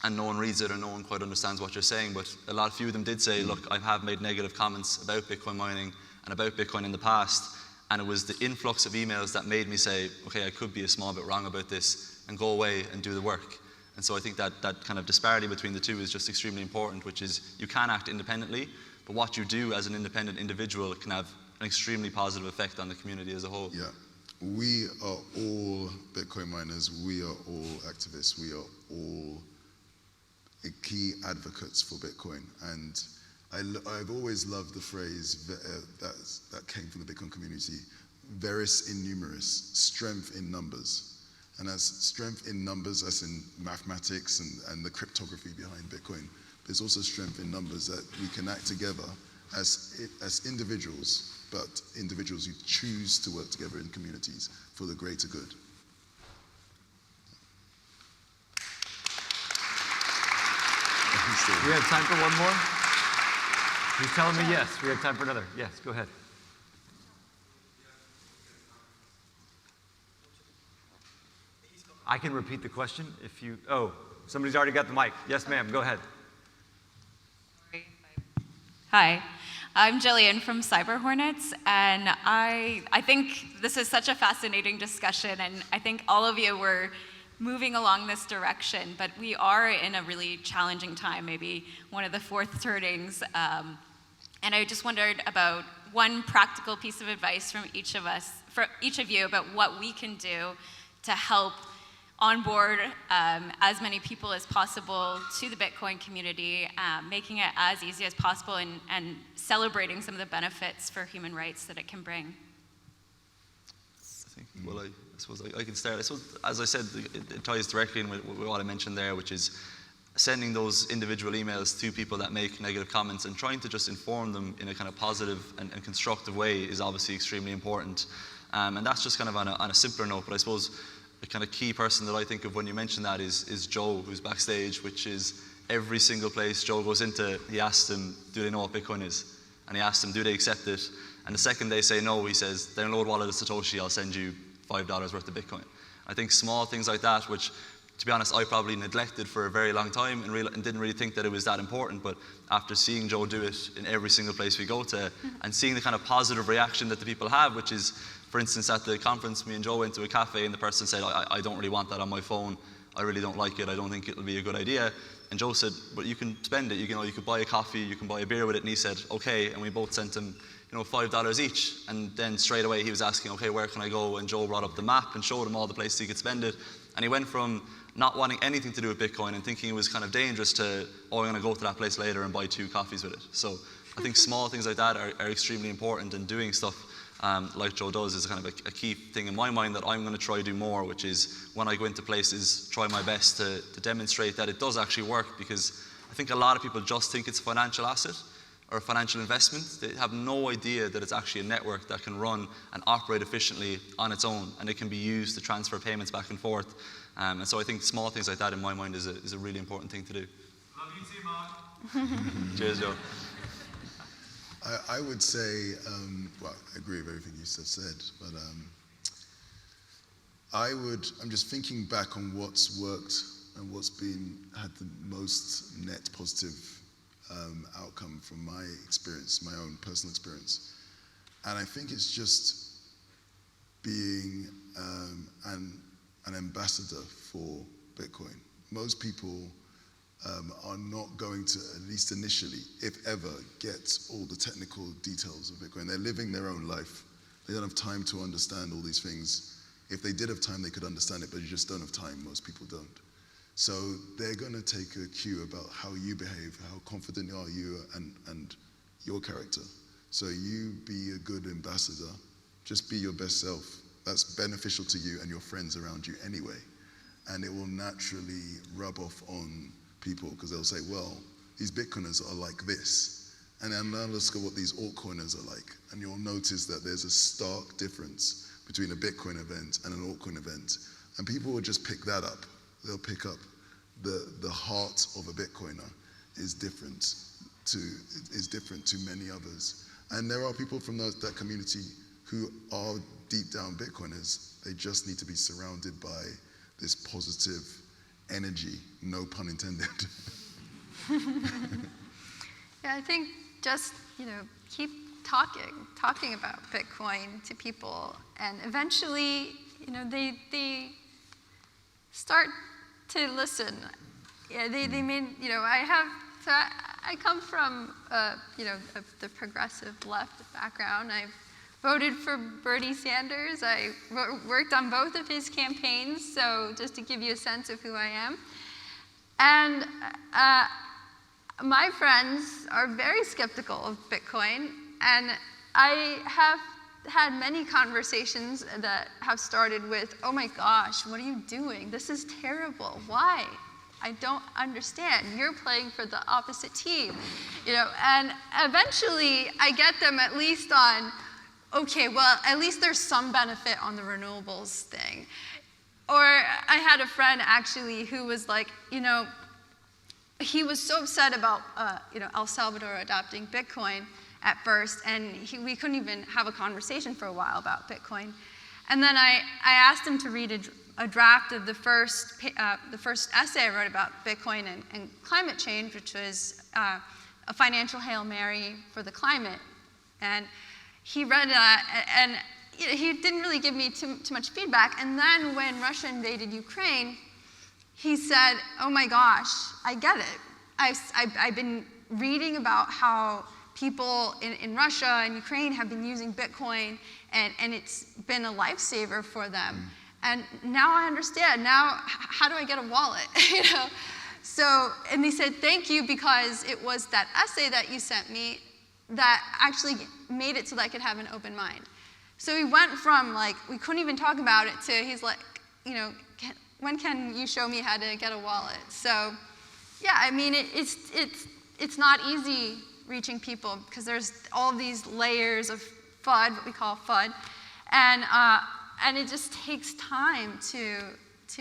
and no one reads it or no one quite understands what you're saying, but a few of them did say, look, I have made negative comments about Bitcoin mining and about Bitcoin in the past, and it was the influx of emails that made me say, okay, I could be a small bit wrong about this, and go away and do the work. And so I think that kind of disparity between the two is just extremely important, which is you can act independently, but what you do as an independent individual can have an extremely positive effect on the community as a whole. Yeah. We are all Bitcoin miners, we are all activists, we are all key advocates for Bitcoin. And I've always loved the phrase that came from the Bitcoin community, veris in numeris, strength in numbers. And as strength in numbers, as in mathematics and the cryptography behind Bitcoin, there's also strength in numbers that we can act together as individuals, but individuals who choose to work together in communities for the greater good. We have time for one more? You're telling me yes. We have time for another. Yes, go ahead. I can repeat the question if you, somebody's already got the mic. Yes, ma'am, go ahead. Hi, I'm Jillian from Cyber Hornets, and I think this is such a fascinating discussion, and I think all of you were moving along this direction, but we are in a really challenging time, maybe one of the fourth turnings, and I just wondered about one practical piece of advice from each of you about what we can do to help onboard as many people as possible to the Bitcoin community, making it as easy as possible and celebrating some of the benefits for human rights that it can bring. Well, I suppose I can start. I suppose, as I said, it ties directly in with what I mentioned there, which is sending those individual emails to people that make negative comments and trying to just inform them in a kind of positive and constructive way is obviously extremely important. And that's just kind of on a simpler note, but I suppose the kind of key person that I think of when you mention that is Joe, who's backstage, which is every single place Joe goes into, he asks them, do they know what Bitcoin is? And he asks them, do they accept it? And the second they say no, he says, download Wallet of Satoshi, I'll send you $5 worth of Bitcoin. I think small things like that, which, to be honest, I probably neglected for a very long time and didn't really think that it was that important, but after seeing Joe do it in every single place we go to, and seeing the kind of positive reaction that the people have, which is, for instance, at the conference, me and Joe went to a cafe and the person said, I don't really want that on my phone, I really don't like it, I don't think it'll be a good idea. And Joe said, but you can spend it, you could buy a coffee, you can buy a beer with it, and he said, okay, and we both sent him $5 each, and then straight away he was asking, okay, where can I go? And Joe brought up the map and showed him all the places he could spend it, and he went from not wanting anything to do with Bitcoin and thinking it was kind of dangerous to, I'm going to go to that place later and buy 2 coffees with it. So I think small things like that are extremely important, and doing stuff like Joe does is kind of a key thing in my mind that I'm going to try to do more, which is when I go into places, try my best to demonstrate that it does actually work, because I think a lot of people just think it's a financial asset or a financial investment. They have no idea that it's actually a network that can run and operate efficiently on its own, and it can be used to transfer payments back and forth. And so I think small things like that, in my mind, is a really important thing to do. Love you too, Mark. Cheers, Joe. I would say, well, I agree with everything you just said, but I'm just thinking back on what's worked and what's had the most net positive outcome from my experience, my own personal experience. And I think it's just being an ambassador for Bitcoin. Most people are not going to, at least initially, if ever, get all the technical details of Bitcoin. They're living their own life. They don't have time to understand all these things. If they did have time, they could understand it, but you just don't have time. Most people don't. So they're going to take a cue about how you behave, how confident are you, and your character. So you be a good ambassador. Just be your best self. That's beneficial to you and your friends around you anyway. And it will naturally rub off on people because they'll say, well, these Bitcoiners are like this. And then now let's go what these altcoiners are like. And you'll notice that there's a stark difference between a Bitcoin event and an altcoin event. And people will just pick that up. They'll pick up the heart of a Bitcoiner is different to many others. And there are people from that community who are deep down Bitcoiners. They just need to be surrounded by this positive energy, no pun intended. Yeah, I think just, keep talking about Bitcoin to people, and eventually, they start to listen. Yeah, they mean, I come from, the progressive left background. I've voted for Bernie Sanders. I worked on both of his campaigns, so just to give you a sense of who I am. And my friends are very skeptical of Bitcoin, and I have had many conversations that have started with, oh my gosh, what are you doing? This is terrible. Why? I don't understand. You're playing for the opposite team. And eventually I get them at least on, okay, well, at least there's some benefit on the renewables thing. Or I had a friend actually who was like, he was so upset about, El Salvador adopting Bitcoin at first, and we couldn't even have a conversation for a while about Bitcoin. And then I asked him to read a draft of the first essay I wrote about Bitcoin and climate change, which was a financial Hail Mary for the climate. And he read that, and he didn't really give me too much feedback. And then when Russia invaded Ukraine, he said, oh my gosh, I get it. I've been reading about how people in Russia and Ukraine have been using Bitcoin, and it's been a lifesaver for them. And now I understand. Now, how do I get a wallet? So, and they said, thank you, because it was that essay that you sent me that actually made it so that I could have an open mind. So we went from like, we couldn't even talk about it, to he's like, when can you show me how to get a wallet? So yeah, I mean, it's not easy reaching people because there's all these layers of FUD, what we call FUD, and it just takes time to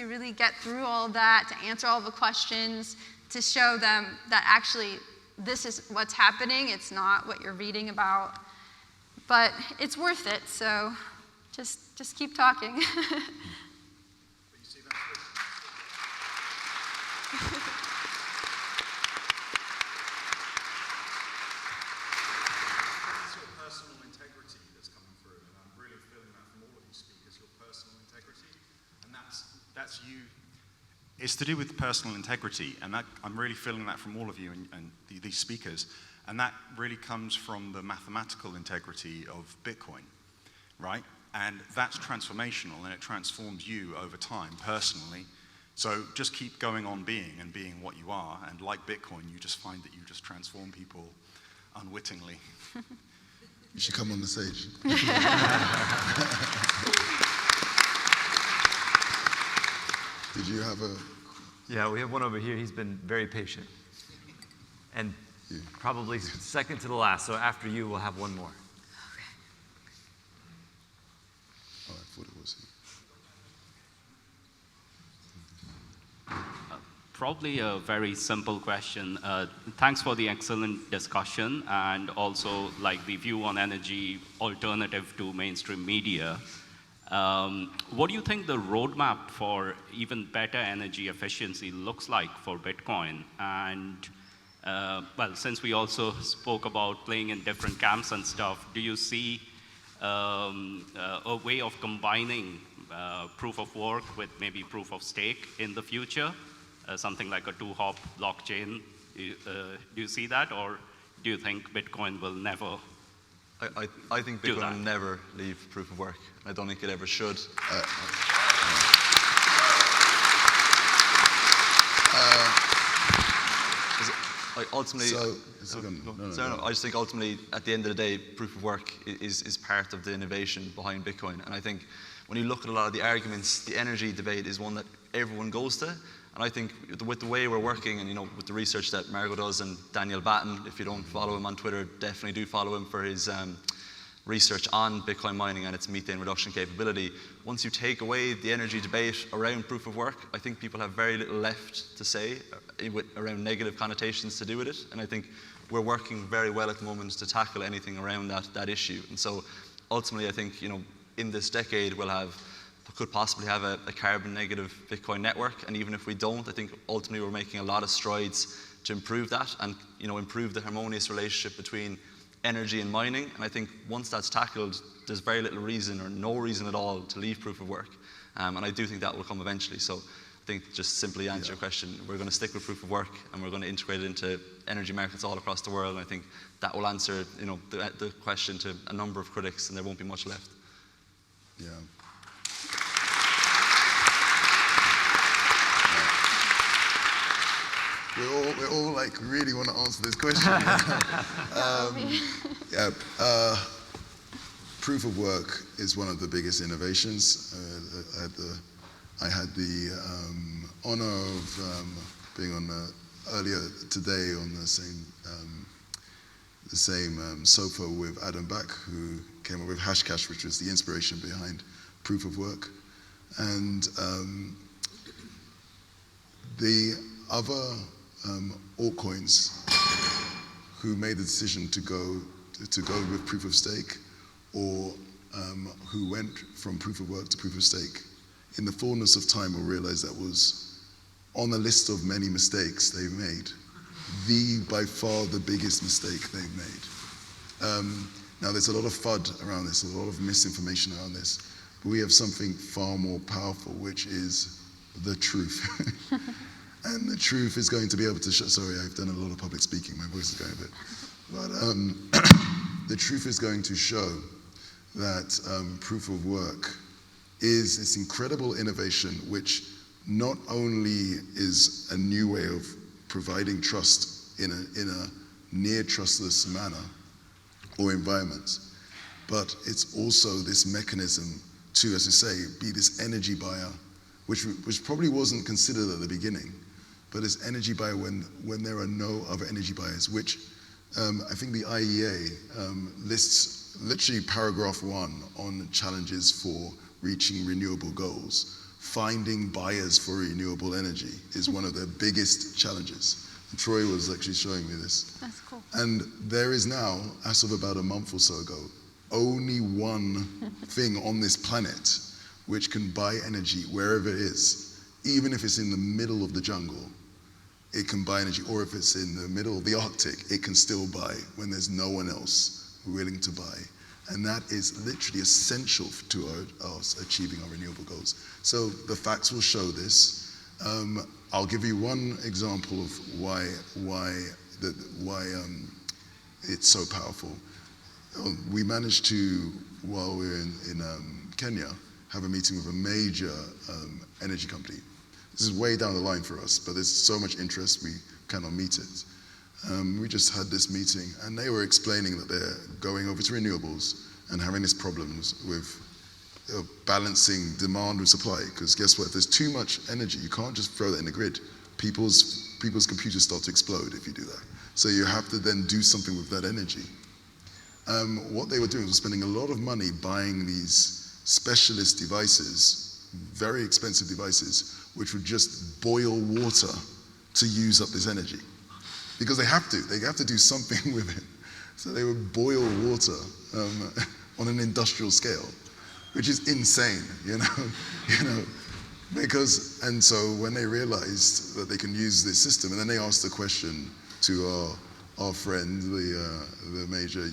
really get through all that, to answer all the questions, to show them that actually this is what's happening, it's not what you're reading about. But it's worth it, so just keep talking. Personal integrity that's coming through, and I'm really feeling that from all of you speakers, your personal integrity, and that's you. It's to do with personal integrity, and that, I'm really feeling that from all of you and these speakers, and that really comes from the mathematical integrity of Bitcoin, right? And that's transformational, and it transforms you over time personally. So just keep going on being what you are, and like Bitcoin, you just find that you just transform people unwittingly. You should come on the stage. Did you have a... Yeah, we have one over here. He's been very patient. And probably second to the last. So after you, we'll have one more. Oh, I thought it was you. Probably a very simple question. Thanks for the excellent discussion, and also like the view on energy alternative to mainstream media. What do you think the roadmap for even better energy efficiency looks like for Bitcoin? And well, since we also spoke about playing in different camps and stuff, do you see a way of combining proof of work with maybe proof of stake in the future? something like a 2-hop blockchain. Do you see that, or do you think Bitcoin will never? I think Bitcoin will never leave proof of work. I don't think it ever should. Ultimately, I just think ultimately, at the end of the day, proof of work is part of the innovation behind Bitcoin. And I think when you look at a lot of the arguments, the energy debate is one that everyone goes to. And I think with the way we're working, and with the research that Margot does, and Daniel Batten, if you don't follow him on Twitter, definitely do follow him for his research on Bitcoin mining and its methane reduction capability. Once you take away the energy debate around proof of work, I think people have very little left to say around negative connotations to do with it. And I think we're working very well at the moment to tackle anything around that issue. And so ultimately, I think, in this decade, could possibly have a carbon negative Bitcoin network. And even if we don't, I think ultimately we're making a lot of strides to improve that and improve the harmonious relationship between energy and mining. And I think once that's tackled, there's very little reason or no reason at all to leave proof of work. And I do think that will come eventually. So I think just simply answer your question, we're going to stick with proof of work, and we're going to integrate it into energy markets all across the world. And I think that will answer the question to a number of critics, and there won't be much left. Yeah. We're all like really want to answer this question. Proof of work is one of the biggest innovations. I had the honor of being on earlier today on the same sofa with Adam Back, who came up with Hashcash, which was the inspiration behind proof of work, and the other altcoins who made the decision to go with proof of stake, or who went from proof of work to proof of stake, in the fullness of time will realize that was on the list of many mistakes they've made, by far the biggest mistake they've made. Now there's a lot of FUD around this, a lot of misinformation around this, but we have something far more powerful, which is the truth. And the truth is going to be able to show, sorry, I've done a lot of public speaking, my voice is going a bit. But the truth is going to show that proof of work is this incredible innovation, which not only is a new way of providing trust in a near trustless manner or environment, but it's also this mechanism to, as you say, be this energy buyer, which probably wasn't considered at the beginning, but as energy buyer when there are no other energy buyers, which I think the IEA lists literally paragraph 1 on challenges for reaching renewable goals. Finding buyers for renewable energy is one of the biggest challenges. And Troy was actually showing me this. That's cool. And there is now, as of about a month or so ago, only one thing on this planet which can buy energy wherever it is, even if it's in the middle of the jungle. It can buy energy, or if it's in the middle of the Arctic, it can still buy when there's no one else willing to buy. And that is literally essential to us achieving our renewable goals. So the facts will show this. I'll give you one example of why it's so powerful. We managed to, while we were in Kenya, have a meeting with a major energy company. This is way down the line for us, but there's so much interest we cannot meet it. We just had this meeting, and they were explaining that they're going over to renewables and having these problems with balancing demand with supply. Because guess what? If there's too much energy, you can't just throw that in the grid. People's computers start to explode if you do that. So you have to then do something with that energy. What they were doing was spending a lot of money buying these specialist devices, very expensive devices, which would just boil water to use up this energy. Because they have to do something with it. So they would boil water on an industrial scale, which is insane, because, and so when they realized that they can use this system, and then they asked the question to our friend, the major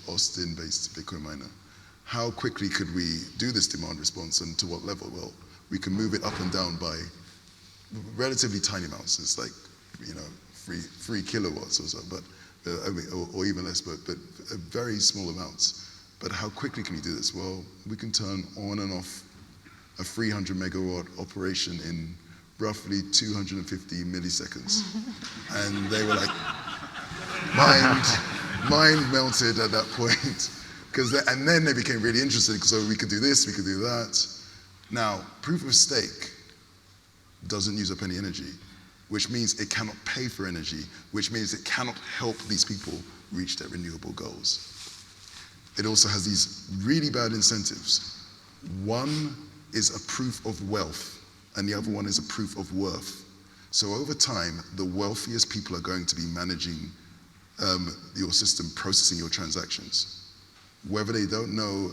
Austin-based Bitcoin miner, how quickly could we do this demand response and to what level? Well, we can move it up and down by relatively tiny amounts. It's like, 3 kilowatts or so, but or even less, but very small amounts. But how quickly can you do this? Well, we can turn on and off a 300 megawatt operation in roughly 250 milliseconds. And they were like, mind melted at that point. And then they became really interested, so we could do this, we could do that. Now, proof of stake doesn't use up any energy, which means it cannot pay for energy, which means it cannot help these people reach their renewable goals. It also has these really bad incentives. One is a proof of wealth, and the other one is a proof of worth. So over time, the wealthiest people are going to be managing your system, processing your transactions. Whether they don't know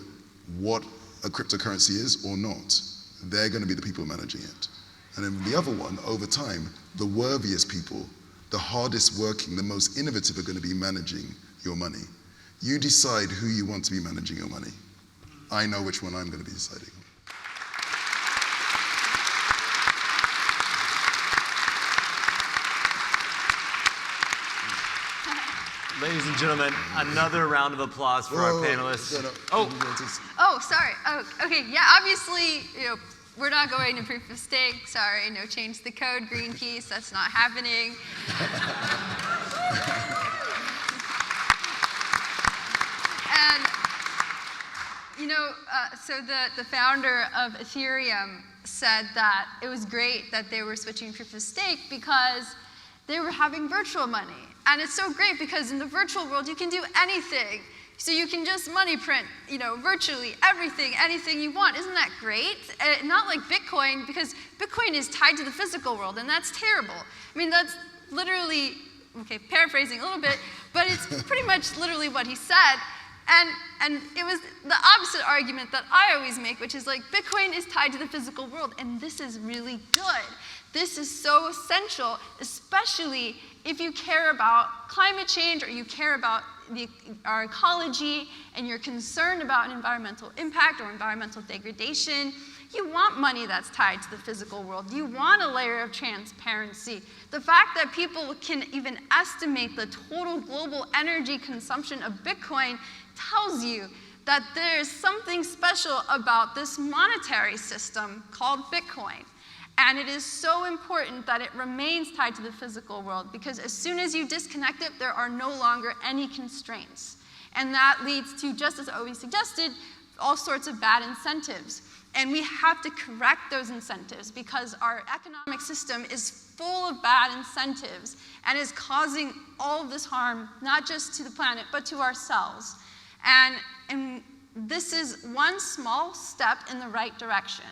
what a cryptocurrency is or not, they're going to be the people managing it. And then the other one, over time, the worthiest people, the hardest working, the most innovative are going to be managing your money. You decide who you want to be managing your money. I know which one I'm going to be deciding on. Ladies and gentlemen, another round of applause for our panelists. Oh, sorry. Oh, okay. Yeah, obviously, we're not going to proof of stake. Sorry, no change the code, Greenpeace. That's not happening. And, so the founder of Ethereum said that it was great that they were switching proof of stake because they were having virtual money. And it's so great because in the virtual world, you can do anything. So you can just money print, virtually everything, anything you want. Isn't that great? Not like Bitcoin, because Bitcoin is tied to the physical world, and that's terrible. I mean, that's literally, okay, paraphrasing a little bit, but it's pretty much literally what he said. And it was the opposite argument that I always make, which is like, Bitcoin is tied to the physical world, and this is really good. This is so essential, especially if you care about climate change or you care about our ecology and you're concerned about environmental impact or environmental degradation. You want money that's tied to the physical world. You want a layer of transparency. The fact that people can even estimate the total global energy consumption of Bitcoin tells you that there is something special about this monetary system called Bitcoin. And it is so important that it remains tied to the physical world, because as soon as you disconnect it, there are no longer any constraints. And that leads to, just as Obi suggested, all sorts of bad incentives. And we have to correct those incentives because our economic system is full of bad incentives and is causing all of this harm, not just to the planet, but to ourselves. And this is one small step in the right direction.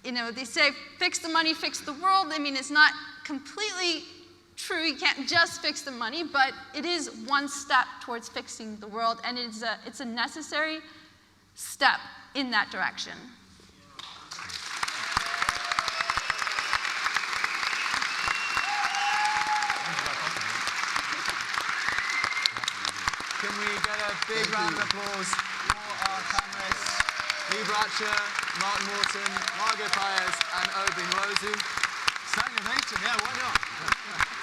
They say, fix the money, fix the world. I mean, it's not completely true. You can't just fix the money, but it is one step towards fixing the world, and it's a necessary step in that direction. Can we get a big round of applause for our panelists? Lee Bratcher, Martin Morton, Margot Paez, and Obi Nwozu. Sang innovation, yeah, why not?